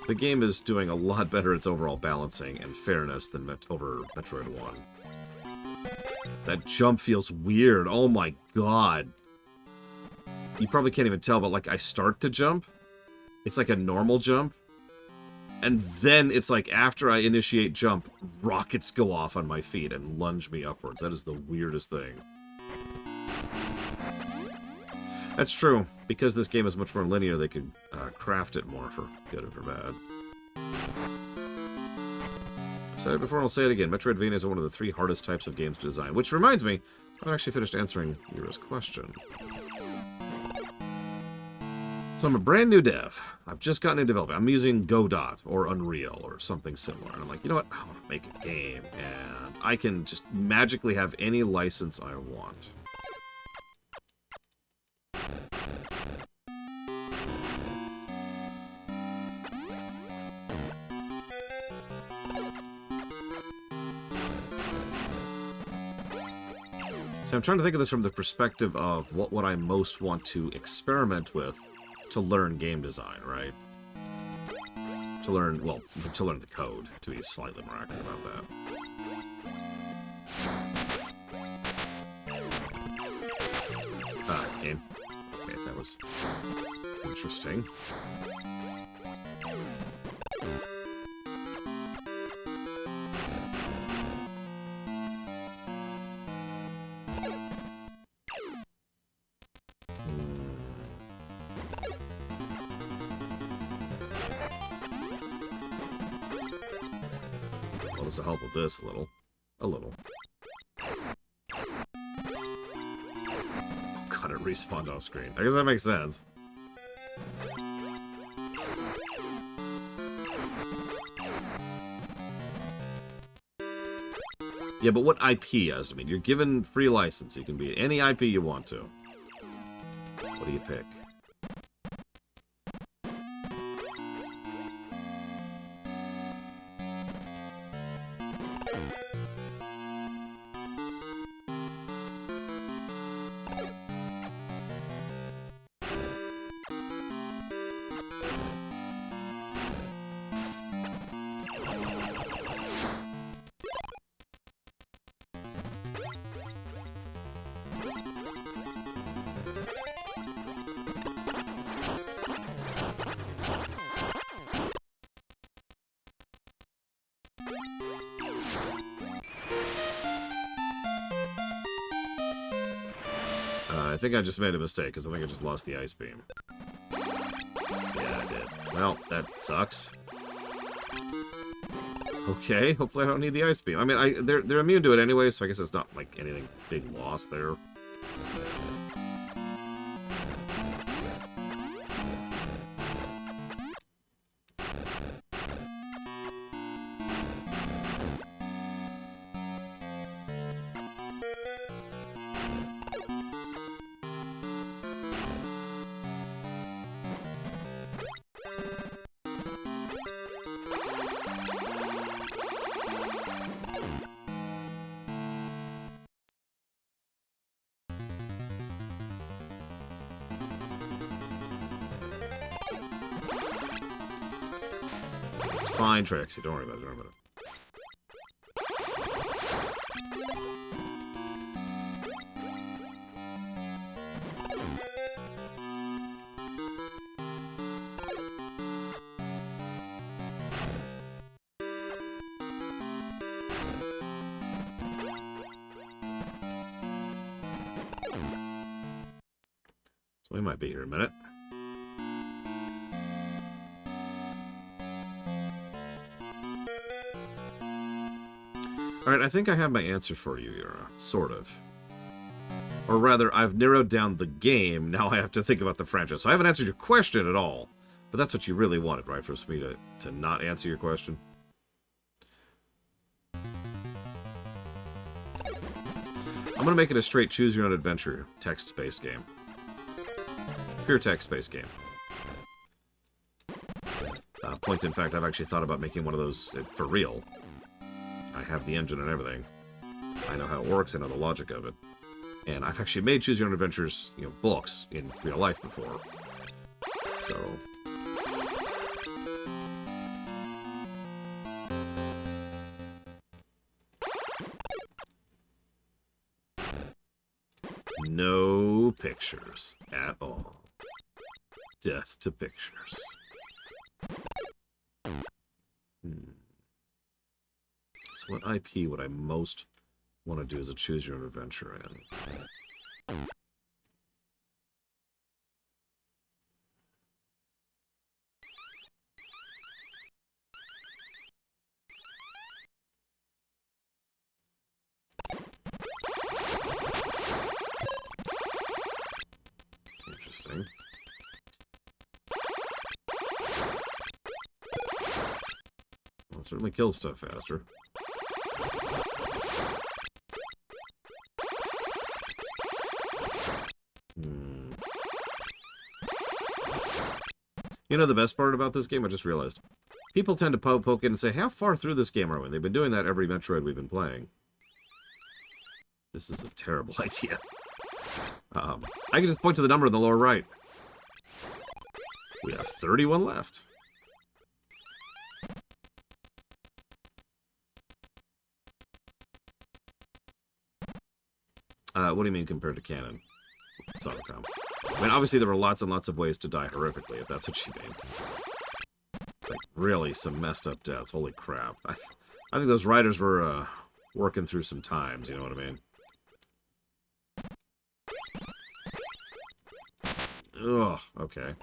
the game is doing a lot better its overall balancing and fairness than over Metroid 1. That jump feels weird. Oh my god. You probably can't even tell, but like I start to jump, it's like a normal jump, and then it's like after I initiate jump, rockets go off on my feet and lunge me upwards. That is the weirdest thing. That's true. Because this game is much more linear, they could craft it more for good or for bad. I've said it before and I'll say it again. Metroidvania is one of the 3 hardest types of games to design. Which reminds me, I haven't actually finished answering Yura's question. So I'm a brand new dev. I've just gotten into development. I'm using Godot or Unreal or something similar. And I'm like, you know what? I want to make a game. And I can just magically have any license I want. So I'm trying to think of this from the perspective of what would I most want to experiment with to learn game design, right? To learn, well, to learn the code, to be slightly more accurate about that. Game. Okay, that was interesting. Well, this will help with this a little. A little. Oh god, it respawned off screen. I guess that makes sense. Yeah, but what IP has to mean? You're given free license. You can be any IP you want to. What do you pick? I think I just made a mistake, because I think I just lost the ice beam. Yeah, I did. Well, that sucks. Okay, hopefully I don't need the ice beam. I mean, they're immune to it anyway, so I guess it's not, like, anything big loss there. Fine, Trixie. Don't worry about it. Don't worry about it. So we might be here a minute. Alright, I think I have my answer for you, Yura. Sort of. Or rather, I've narrowed down the game, now I have to think about the franchise. So I haven't answered your question at all, But that's what you really wanted, right? For me to not answer your question. I'm going to make it a straight choose-your-own-adventure text-based game. Pure text-based game. Point in fact, I've actually thought about making one of those for real. I have the engine and everything. I know how it works, I know the logic of it. And I've actually made choose-your-own-adventures, you know, books in real life before. So... no pictures at all. Death to pictures. So what IP would I most want to do as a choose-your-own-adventure in? Interesting. Well, it certainly kills stuff faster. You know the best part about this game? I just realized. People tend to poke in and say, how far through this game are we? They've been doing that every Metroid we've been playing. This is a terrible idea. I can just point to the number in the lower right. We have 31 left. What do you mean compared to canon? Sonicom. I mean, obviously there were lots and lots of ways to die horrifically, if that's what you mean. Like, really, some messed up deaths. Holy crap. I think those writers were working through some times, you know what I mean? Ugh, okay.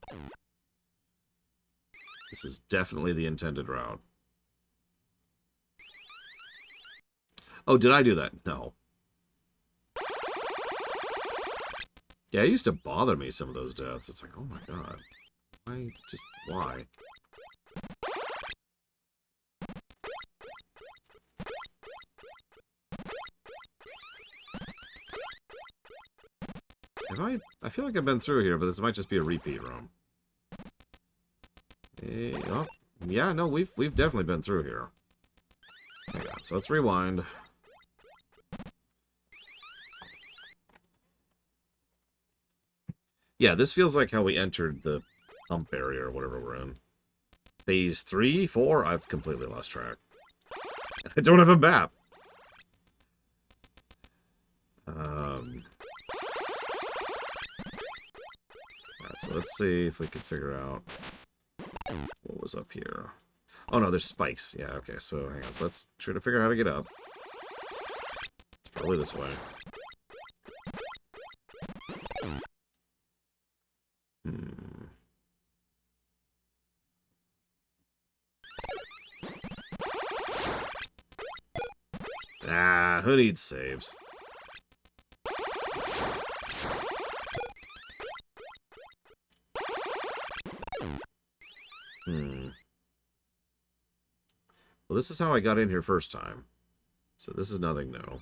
This is definitely the intended route. Oh, did I do that? No. Yeah, it used to bother me, some of those deaths. It's like, oh my god. Why? I feel like I've been through here, but this might just be a repeat room. Oh, yeah, no, we've definitely been through here. Hang on, so let's rewind. Yeah, this feels like how we entered the pump area or whatever we're in. Phase 3, 4? I've completely lost track. I don't have a map. Alright, so let's see if we can figure out what was up here. Oh no, there's spikes. Yeah, okay, so hang on. So let's try to figure out how to get up. It's probably this way. Ah, who needs saves? Well, this is how I got in here first time. So this is nothing new.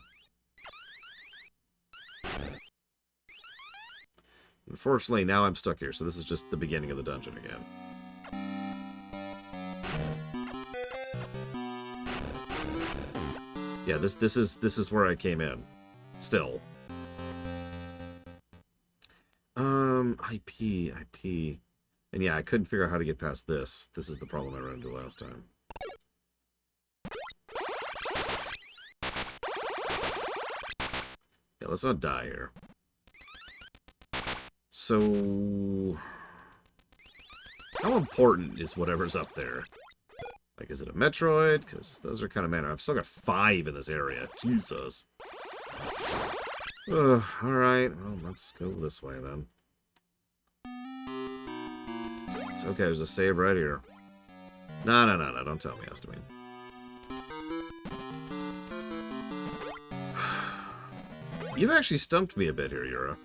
Unfortunately, now I'm stuck here, so this is just the beginning of the dungeon again. Yeah, this is where I came in. Still. IP. And yeah, I couldn't figure out how to get past this. This is the problem I ran into last time. Yeah, let's not die here. So... how important is whatever's up there? Like, is it a Metroid? Because those are kind of manner. I've still got 5 in this area. Jesus. Alright. Well, let's go this way, then. It's okay, there's a save right here. No. Don't tell me, Estimate. You've actually stumped me a bit here, Yura.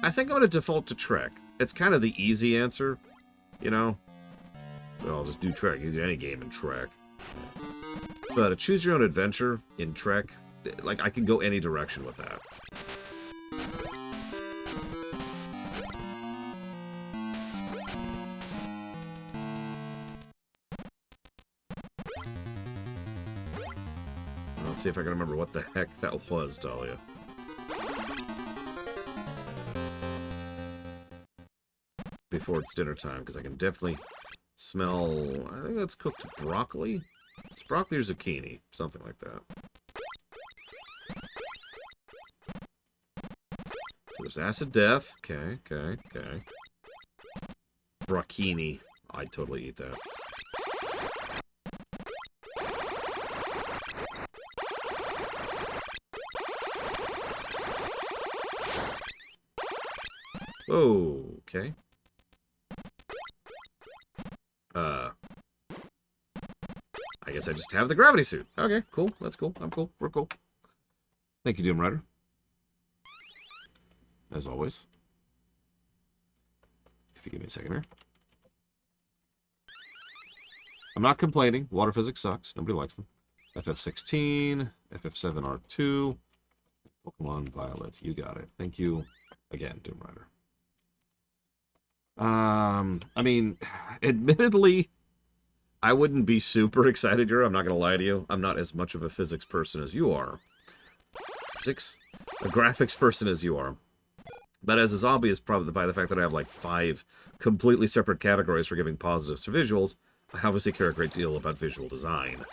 I think I'm going to default to Trek. It's kind of the easy answer, you know? So I'll just do Trek. You can do any game in Trek. But a choose your own adventure in Trek, like, I can go any direction with that. Let's see if I can remember what the heck that was, Talia. Before it's dinner time, because I can definitely smell... I think that's cooked broccoli. It's broccoli or zucchini, something like that. So there's acid death. Okay, okay, okay. Brocchini. I'd totally eat that. Oh, okay. I guess I just have the gravity suit. Okay, cool. That's cool. I'm cool. We're cool. Thank you, Doom Rider. As always. If you give me a second here. I'm not complaining. Water physics sucks. Nobody likes them. FF16, FF7R2, Pokemon Violet. You got it. Thank you again, Doom Rider. I mean, admittedly, I wouldn't be super excited here. I'm not going to lie to you. I'm not as much of a physics person as you are. A graphics person as you are. But as is obvious probably by the fact that I have like 5 completely separate categories for giving positives to visuals, I obviously care a great deal about visual design.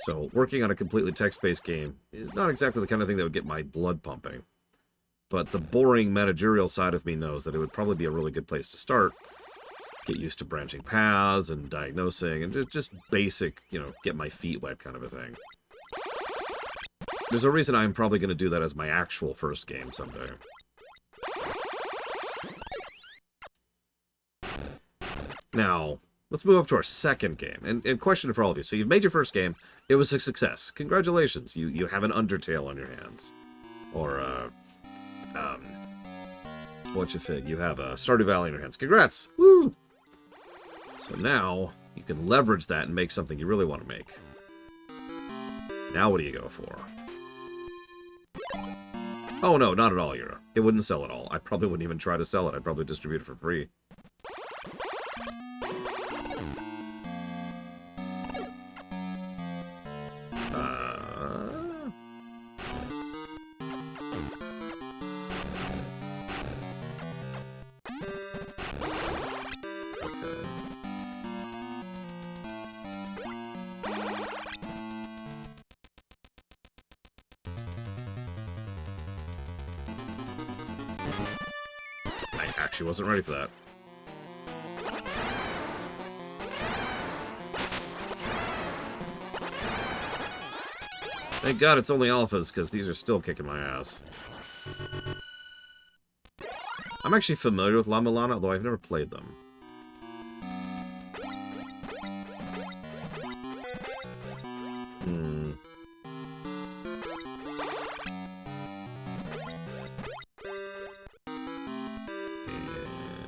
So working on a completely text-based game is not exactly the kind of thing that would get my blood pumping. But the boring managerial side of me knows that it would probably be a really good place to start. Get used to branching paths and diagnosing and just basic, you know, get my feet wet kind of a thing. There's a reason I'm probably going to do that as my actual first game someday. Now, let's move up to our second game. And question for all of you. So you've made your first game. It was a success. Congratulations. You have an Undertale on your hands. Or, what you fig? You have a Stardew Valley in your hands. Congrats! Woo! So now, you can leverage that and make something you really want to make. Now what do you go for? Oh no, not at all, Yura. It wouldn't sell at all. I probably wouldn't even try to sell it. I'd probably distribute it for free. She wasn't ready for that. Thank God it's only alphas, because these are still kicking my ass. I'm actually familiar with La Milana, although I've never played them.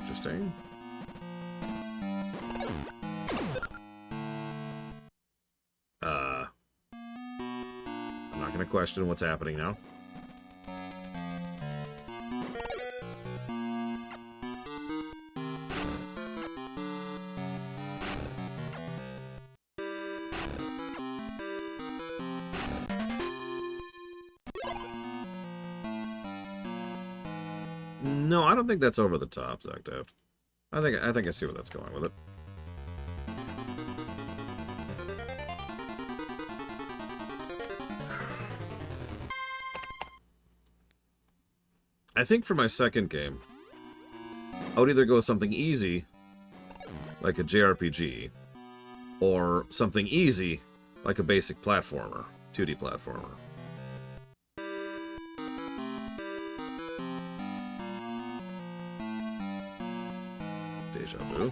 Interesting. I'm not going to question what's happening now. No, I don't think that's over the top, Zactaft. I think I see where that's going with it. I think for my second game, I would either go with something easy, like a JRPG, or something easy, like a basic platformer, 2D platformer. Deja vu.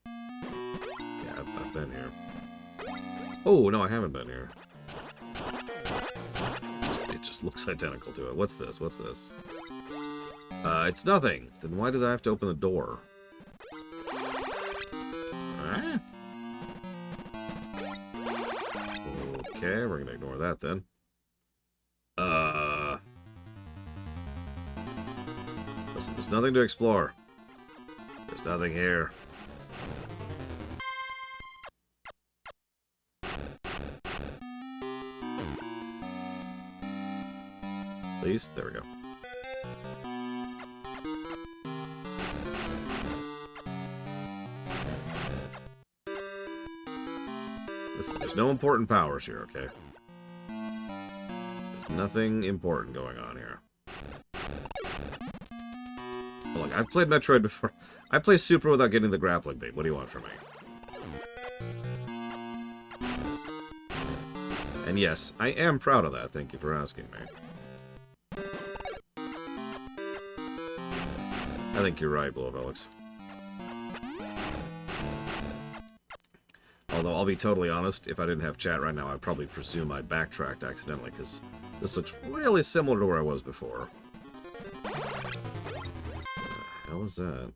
Yeah, I've been here. Oh, no, I haven't been here. It just looks identical to it. What's this? What's this? It's nothing. Then why did I have to open the door? Ah. Okay, we're gonna ignore that then. Listen, there's nothing to explore. There's nothing here. Please, there we go. Listen, there's no important powers here, okay? There's nothing important going on here. Look, I've played Metroid before. I play Super without getting the grappling bait. What do you want from me? And yes, I am proud of that. Thank you for asking me. I think you're right, Blow of Alex. Although, I'll be totally honest, if I didn't have chat right now, I'd probably presume I backtracked accidentally, because this looks really similar to where I was before. What the hell is that?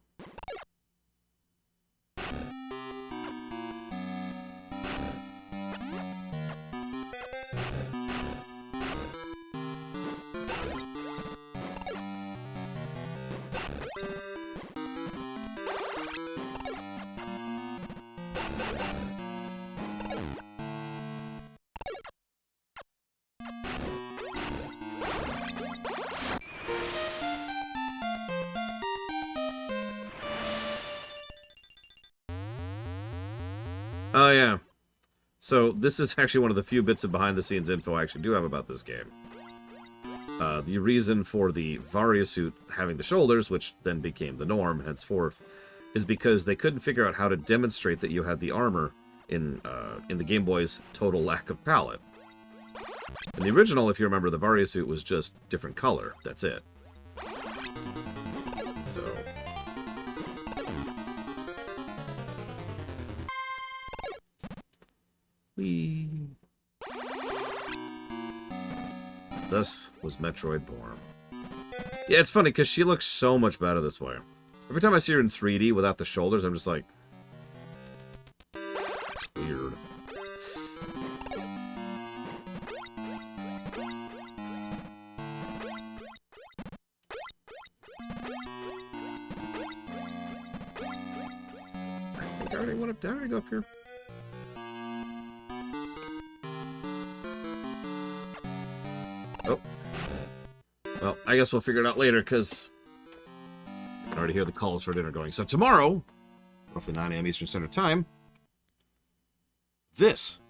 Oh, yeah. So, this is actually one of the few bits of behind-the-scenes info I actually do have about this game. The reason for the Varia suit having the shoulders, which then became the norm henceforth, is because they couldn't figure out how to demonstrate that you had the armor in the Game Boy's total lack of palette. In the original, if you remember, the Varia suit was just different color. That's it. So... Whee! Thus was Metroid born. Yeah, it's funny, because she looks so much better this way. Every time I see her in 3D without the shoulders, I'm just like... It's weird. I think I already went up. Did I already go up here? Oh. Well, I guess we'll figure it out later, because I can already hear the calls for dinner going. So tomorrow, roughly 9 a.m. Eastern Standard Time, this